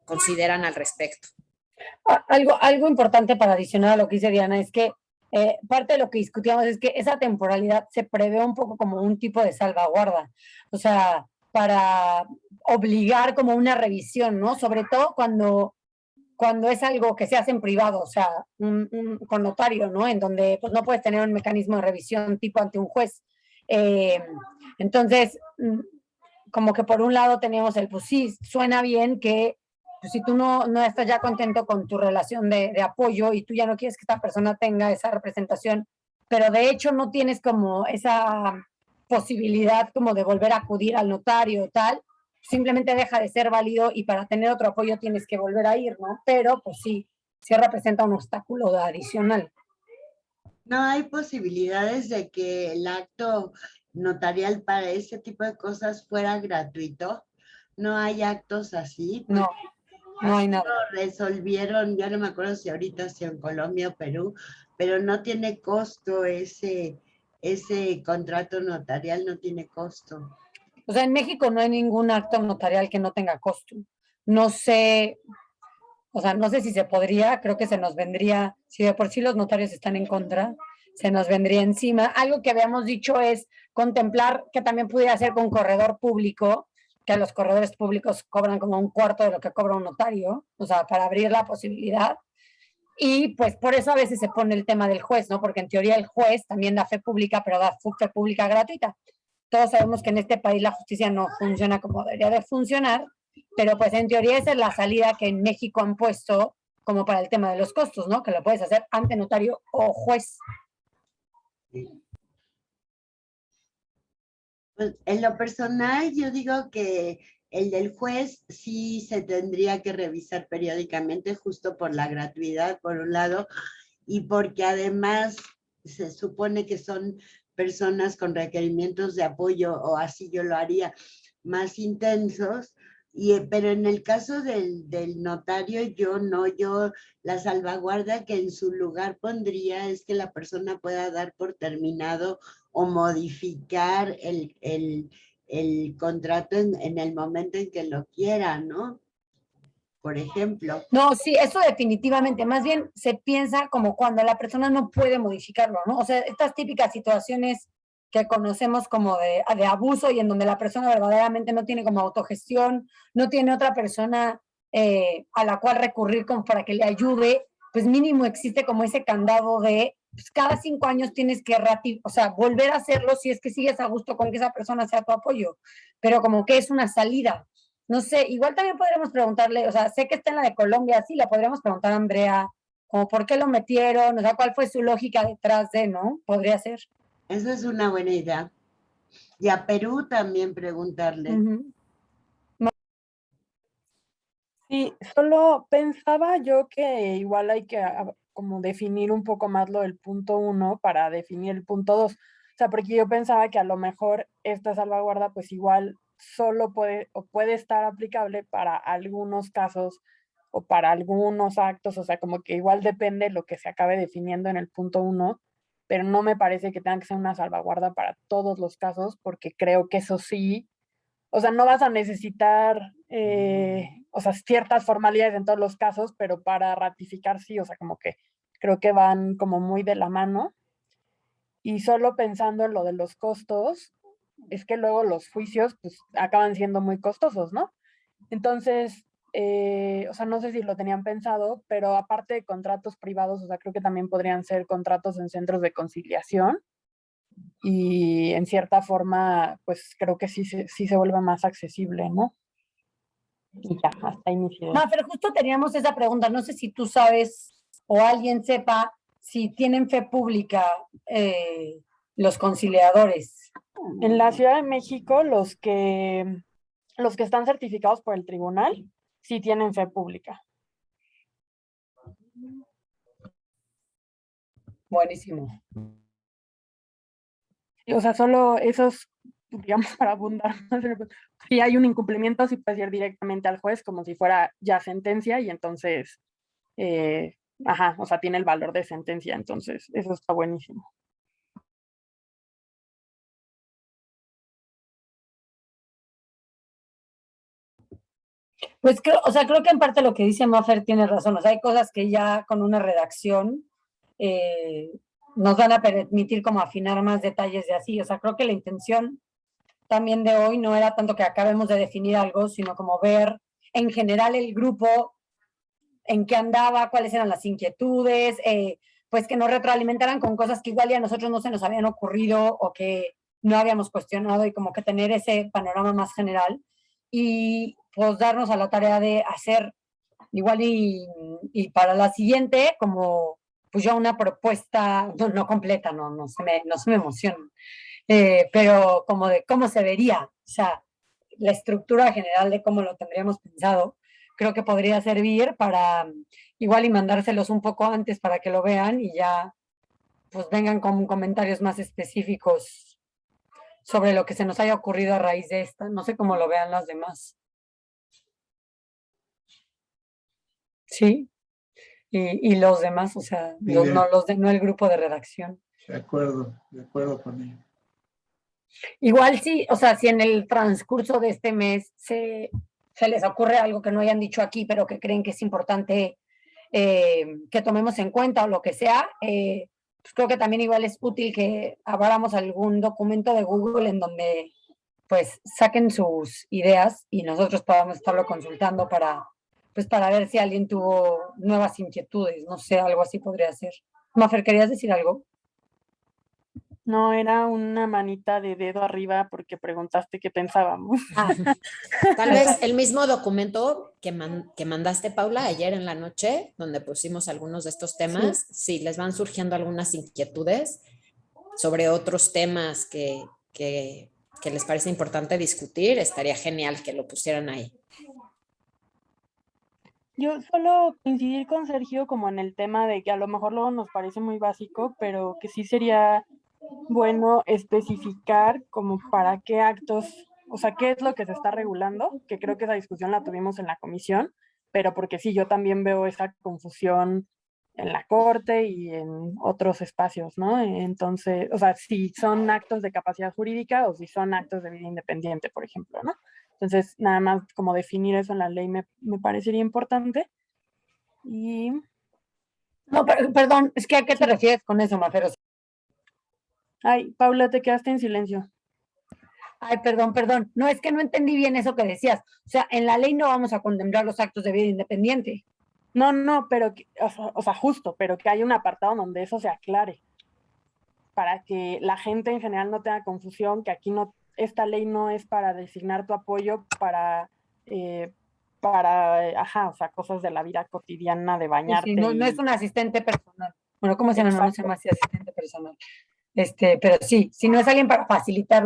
Speaker 5: consideran al respecto.
Speaker 1: Algo importante para adicionar a lo que dice Diana es que parte de lo que discutíamos es que esa temporalidad se prevé un poco como un tipo de salvaguarda, o sea, para obligar como una revisión, ¿no? Sobre todo cuando es algo que se hace en privado, o sea, con notario, ¿no? En donde pues, no puedes tener un mecanismo de revisión tipo ante un juez. Entonces, como que por un lado teníamos el, pues sí, suena bien que pues, si tú no estás ya contento con tu relación de apoyo y tú ya no quieres que esta persona tenga esa representación, pero de hecho no tienes como esa posibilidad como de volver a acudir al notario o tal, simplemente deja de ser válido y para tener otro apoyo tienes que volver a ir, ¿no? Pero pues sí representa un obstáculo adicional.
Speaker 3: No hay posibilidades de que el acto notarial para ese tipo de cosas fuera gratuito. No hay actos así.
Speaker 1: No, no hay nada.
Speaker 3: Resolvieron, ya no me acuerdo si ahorita si en Colombia o Perú, pero no tiene costo ese contrato notarial, no tiene costo.
Speaker 1: O sea, en México no hay ningún acto notarial que no tenga costo. No sé, o sea, no sé si se podría, creo que se nos vendría, si de por sí los notarios están en contra, se nos vendría encima. Algo que habíamos dicho es contemplar que también pudiera ser con corredor público, que los corredores públicos cobran como un cuarto de lo que cobra un notario, o sea, para abrir la posibilidad. Y pues por eso a veces se pone el tema del juez, ¿no? Porque en teoría el juez también da fe pública, pero da fe pública gratuita. Todos sabemos que en este país la justicia no funciona como debería de funcionar, pero pues en teoría esa es la salida que en México han puesto como para el tema de los costos, ¿no? Que lo puedes hacer ante notario o juez.
Speaker 3: Pues, en lo personal, yo digo que el del juez sí se tendría que revisar periódicamente, justo por la gratuidad, por un lado, y porque además se supone que son personas con requerimientos de apoyo, o así yo lo haría, más intensos. Pero en el caso del notario, yo la salvaguarda que en su lugar pondría es que la persona pueda dar por terminado o modificar el contrato en el momento en que lo quiera, ¿no? Por ejemplo.
Speaker 1: No, sí, eso definitivamente. Más bien se piensa como cuando la persona no puede modificarlo, ¿no? O sea, estas típicas situaciones que conocemos como de abuso y en donde la persona verdaderamente no tiene como autogestión, no tiene otra persona a la cual recurrir como para que le ayude, pues mínimo existe como ese candado de pues cada 5 años tienes que o sea, volver a hacerlo si es que sigues a gusto con que esa persona sea tu apoyo, pero como que es una salida. No sé, igual también podríamos preguntarle, o sea, sé que está en la de Colombia, sí, la podríamos preguntar a Andrea, como por qué lo metieron, o sea, cuál fue su lógica detrás de, ¿no? Podría ser.
Speaker 3: Esa es una buena idea. Y a Perú también preguntarle.
Speaker 6: Sí, solo pensaba yo que igual hay que como definir un poco más lo del punto 1 para definir el punto 2. O sea, porque yo pensaba que a lo mejor esta salvaguarda pues igual solo puede estar aplicable para algunos casos o para algunos actos, o sea, como que igual depende lo que se acabe definiendo en el punto 1, pero no me parece que tenga que ser una salvaguarda para todos los casos, porque creo que eso sí, o sea, no vas a necesitar, o sea, ciertas formalidades en todos los casos, pero para ratificar sí, o sea, como que creo que van como muy de la mano. Y solo pensando en lo de los costos, es que luego los juicios pues acaban siendo muy costosos, ¿no? Entonces, o sea, no sé si lo tenían pensado, pero aparte de contratos privados, o sea, creo que también podrían ser contratos en centros de conciliación y en cierta forma, pues creo que sí se vuelve más accesible, ¿no? Y ya, hasta ahí mis ideas.
Speaker 1: No, pero justo teníamos esa pregunta, no sé si tú sabes o alguien sepa si tienen fe pública los conciliadores.
Speaker 6: En la Ciudad de México, los que están certificados por el tribunal, sí tienen fe pública.
Speaker 1: Buenísimo.
Speaker 6: O sea, solo esos, digamos, para abundar, si hay un incumplimiento, sí puedes ir directamente al juez como si fuera ya sentencia y entonces, o sea, tiene el valor de sentencia, entonces eso está buenísimo.
Speaker 1: Pues creo, o sea, creo que en parte lo que dice Maffer tiene razón, o sea, hay cosas que ya con una redacción nos van a permitir como afinar más detalles de así, o sea, creo que la intención también de hoy no era tanto que acabemos de definir algo, sino como ver en general el grupo en qué andaba, cuáles eran las inquietudes, pues que nos retroalimentaran con cosas que igual ya a nosotros no se nos habían ocurrido o que no habíamos cuestionado y como que tener ese panorama más general y pues darnos a la tarea de hacer igual y para la siguiente como pues ya una propuesta, no completa, no se me emociona, pero como de cómo se vería, o sea, la estructura general de cómo lo tendríamos pensado, creo que podría servir para igual y mandárselos un poco antes para que lo vean y ya pues vengan con comentarios más específicos sobre lo que se nos haya ocurrido a raíz de esta. No sé cómo lo vean las demás. Sí. Y los demás, o sea, no el grupo de redacción.
Speaker 4: De acuerdo con ello.
Speaker 1: Igual sí, o sea, si en el transcurso de este mes se les ocurre algo que no hayan dicho aquí, pero que creen que es importante que tomemos en cuenta o lo que sea, pues creo que también igual es útil que abramos algún documento de Google en donde pues saquen sus ideas y nosotros podamos estarlo consultando para ver si alguien tuvo nuevas inquietudes, no sé, algo así podría ser. Mafer, ¿querías decir algo?
Speaker 6: No, era una manita de dedo arriba porque preguntaste qué pensábamos.
Speaker 5: Tal vez el mismo documento que mandaste, Paula, ayer en la noche, donde pusimos algunos de estos temas, sí, les van surgiendo algunas inquietudes sobre otros temas que les parece importante discutir, estaría genial que lo pusieran ahí.
Speaker 6: Yo solo coincidir con Sergio como en el tema de que a lo mejor luego nos parece muy básico, pero que sí sería bueno especificar como para qué actos, o sea, qué es lo que se está regulando, que creo que esa discusión la tuvimos en la comisión, pero porque sí, yo también veo esa confusión en la corte y en otros espacios, ¿no? Entonces, o sea, si son actos de capacidad jurídica o si son actos de vida independiente, por ejemplo, ¿no? Entonces, nada más como definir eso en la ley me parecería importante. Y...
Speaker 1: No, perdón, es que ¿a qué te refieres con eso, Mafer?
Speaker 6: Ay, Paula, te quedaste en silencio.
Speaker 1: Ay, perdón. No, es que no entendí bien eso que decías. O sea, en la ley no vamos a contemplar los actos de vida independiente.
Speaker 6: No, pero, o sea, justo, pero que haya un apartado donde eso se aclare. Para que la gente en general no tenga confusión, que aquí no, esta ley no es para designar tu apoyo para o sea, cosas de la vida cotidiana, de bañarte.
Speaker 1: Sí, no es un asistente personal. Bueno, ¿cómo se llama? No se llama así asistente personal. Pero sí, si no es alguien para facilitar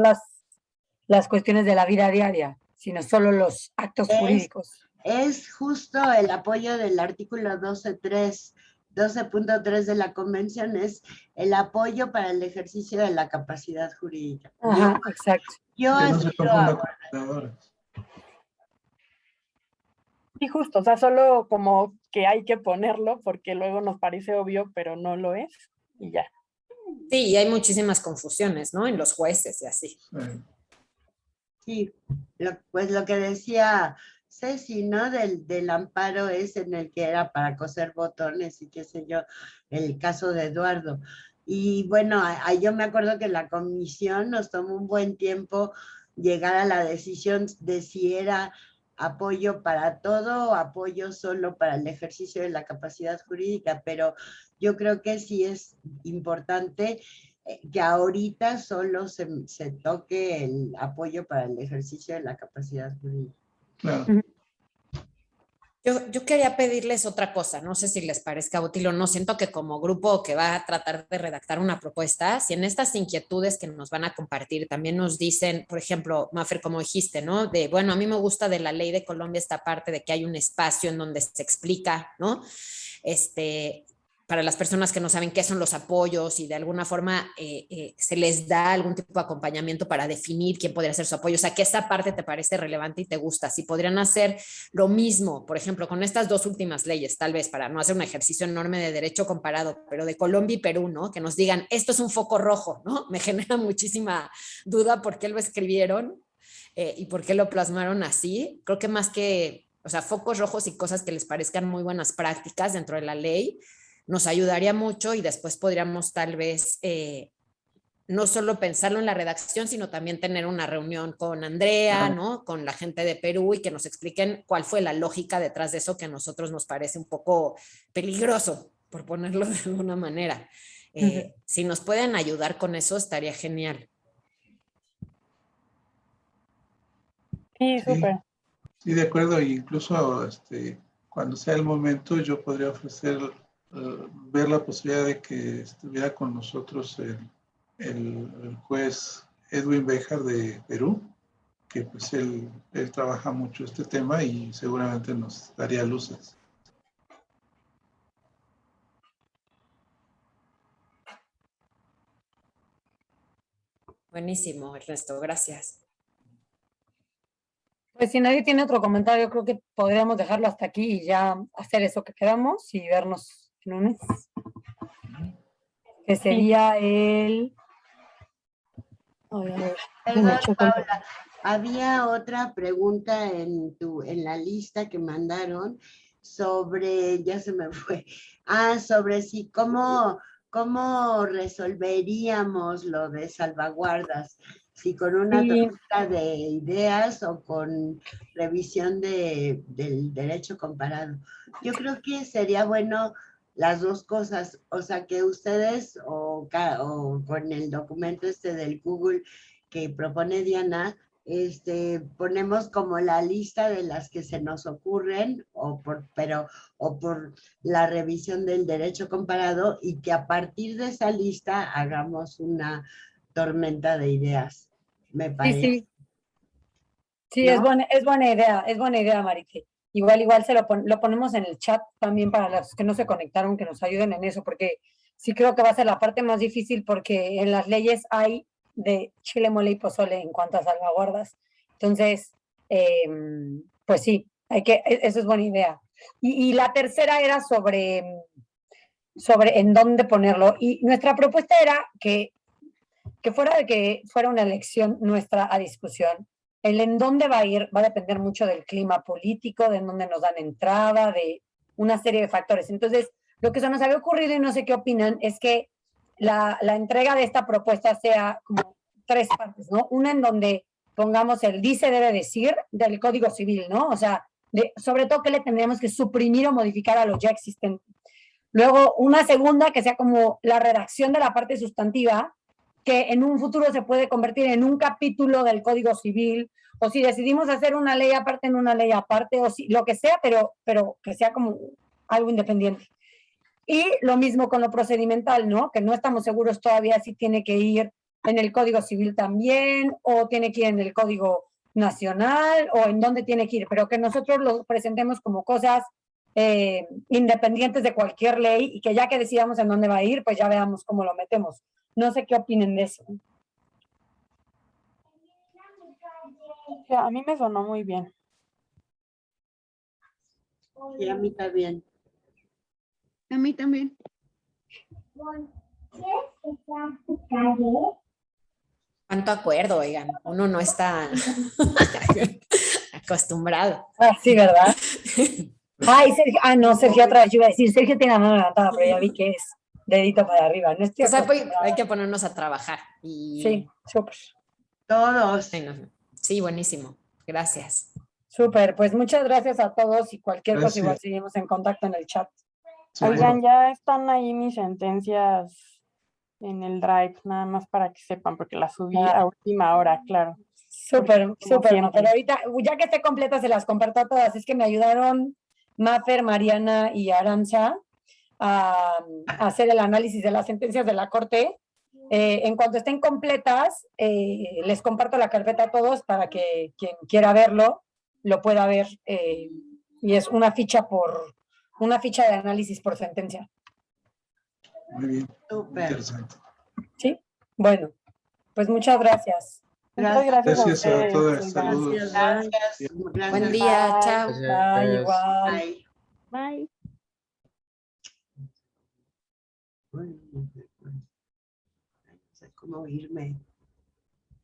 Speaker 1: las cuestiones de la vida diaria, sino solo los actos jurídicos.
Speaker 3: Es justo el apoyo del artículo 12.3 de la Convención, es el apoyo para el ejercicio de la capacidad jurídica.
Speaker 1: Ajá, exacto.
Speaker 3: Yo
Speaker 4: no se confunda con cuidadoras.
Speaker 6: Sí, justo, o sea, solo como que hay que ponerlo porque luego nos parece obvio, pero no lo es, y ya.
Speaker 5: Sí, y hay muchísimas confusiones, ¿no? En los jueces y así.
Speaker 3: Sí, pues lo que decía Ceci, ¿no? Del amparo es en el que era para coser botones y qué sé yo, el caso de Eduardo. Y bueno, yo me acuerdo que la comisión nos tomó un buen tiempo llegar a la decisión de si era apoyo para todo o apoyo solo para el ejercicio de la capacidad jurídica, pero yo creo que sí es importante que ahorita solo se toque el apoyo para el ejercicio de la capacidad jurídica.
Speaker 4: Claro.
Speaker 5: Yo quería pedirles otra cosa, no sé si les parezca útil o no, siento que como grupo que va a tratar de redactar una propuesta, si en estas inquietudes que nos van a compartir también nos dicen, por ejemplo, Mafer, como dijiste, ¿no? De, bueno, a mí me gusta de la ley de Colombia esta parte de que hay un espacio en donde se explica, ¿no? Para las personas que no saben qué son los apoyos y de alguna forma se les da algún tipo de acompañamiento para definir quién podría ser su apoyo, o sea, que esa parte te parece relevante y te gusta, si podrían hacer lo mismo, por ejemplo, con estas dos últimas leyes, tal vez para no hacer un ejercicio enorme de derecho comparado, pero de Colombia y Perú, ¿no? Que nos digan, esto es un foco rojo, ¿no? Me genera muchísima duda por qué lo escribieron y por qué lo plasmaron así. Creo que más que, o sea, focos rojos y cosas que les parezcan muy buenas prácticas dentro de la ley, nos ayudaría mucho y después podríamos tal vez no solo pensarlo en la redacción, sino también tener una reunión con Andrea, ¿no? Con la gente de Perú y que nos expliquen cuál fue la lógica detrás de eso que a nosotros nos parece un poco peligroso, por ponerlo de alguna manera. Si nos pueden ayudar con eso, estaría genial.
Speaker 6: Sí, súper.
Speaker 4: Sí, de acuerdo. Incluso cuando sea el momento, yo podría ofrecer ver la posibilidad de que estuviera con nosotros el juez Edwin Béjar de Perú, que pues él trabaja mucho este tema y seguramente nos daría luces.
Speaker 5: Buenísimo, Ernesto, gracias.
Speaker 1: Pues si nadie tiene otro comentario, creo que podríamos dejarlo hasta aquí y ya hacer eso que quedamos y vernos el lunes. Que sería el...
Speaker 3: Perdón, Paula, había otra pregunta en la lista que mandaron sobre, ya se me fue, sobre si cómo resolveríamos lo de salvaguardas, si con una tormenta de ideas o con revisión del derecho comparado. Yo creo que sería bueno las dos cosas, o sea, que ustedes o con el documento del Google que propone Diana, ponemos como la lista de las que se nos ocurren o por la revisión del derecho comparado y que a partir de esa lista hagamos una tormenta de ideas, me parece.
Speaker 1: Sí, sí,
Speaker 3: ¿no?
Speaker 1: es buena idea, Marite. Igual lo ponemos en el chat también para los que no se conectaron, que nos ayuden en eso, porque sí creo que va a ser la parte más difícil porque en las leyes hay de chile, mole y pozole en cuanto a salvaguardas. Entonces, pues sí, eso es buena idea. Y la tercera era sobre en dónde ponerlo. Y nuestra propuesta era que fuera una elección nuestra a discusión. El en dónde va a ir va a depender mucho del clima político, de en dónde nos dan entrada, de una serie de factores. Entonces, lo que se nos había ocurrido, y no sé qué opinan, es que la entrega de esta propuesta sea como 3 partes, ¿no? Una en donde pongamos el dice debe decir del Código Civil, ¿no? O sea, sobre todo qué le tendríamos que suprimir o modificar a lo ya existente. Luego, una segunda que sea como la redacción de la parte sustantiva, que en un futuro se puede convertir en un capítulo del Código Civil, o si decidimos hacer una ley aparte en una ley aparte, o si, lo que sea, pero que sea como algo independiente. Y lo mismo con lo procedimental, ¿no? Que no estamos seguros todavía si tiene que ir en el Código Civil también, o tiene que ir en el Código Nacional, o en dónde tiene que ir, pero que nosotros lo presentemos como cosas independientes de cualquier ley y que ya que decidamos en dónde va a ir, pues ya veamos cómo lo metemos. No sé qué opinen de eso.
Speaker 6: Sí, a mí me sonó muy bien.
Speaker 3: Y a mí también.
Speaker 2: A mí también.
Speaker 5: ¿Cuánto acuerdo, oigan? Uno no está acostumbrado.
Speaker 1: Ah, sí, ¿verdad? Ay, Sergio, no, Sergio otra vez, yo iba a decir, Sergio tiene la mano levantada, pero ya vi que es dedito para arriba. No estoy
Speaker 5: Pues hay que ponernos a trabajar.
Speaker 1: Sí, súper.
Speaker 3: Todos.
Speaker 5: Sí, buenísimo. Gracias.
Speaker 1: Súper, pues muchas gracias a todos y cualquier cosa igual
Speaker 4: Gracias.
Speaker 1: seguimos en contacto en el chat.
Speaker 6: Oigan, ya están ahí mis sentencias en el Drive, nada más para que sepan, porque las subí a última hora, claro.
Speaker 1: Súper, súper,
Speaker 6: siempre.
Speaker 1: pero ahorita, ya que esté completa, se las comparto a todas. Es que me ayudaron Mafer, Mariana y Aranza a hacer el análisis de las sentencias de la Corte. En cuanto estén completas, les comparto la carpeta a todos para que quien quiera verlo lo pueda ver. Y es una ficha de análisis por sentencia.
Speaker 4: Muy bien.
Speaker 3: Súper.
Speaker 4: Interesante.
Speaker 1: Sí, bueno, pues muchas gracias.
Speaker 4: Gracias a
Speaker 6: ustedes,
Speaker 4: todas. Saludos.
Speaker 3: Gracias.
Speaker 5: Buen día,
Speaker 6: Bye.
Speaker 5: chao.
Speaker 1: Bye, igual.
Speaker 3: Bye.
Speaker 6: Bye.
Speaker 3: No sé cómo irme.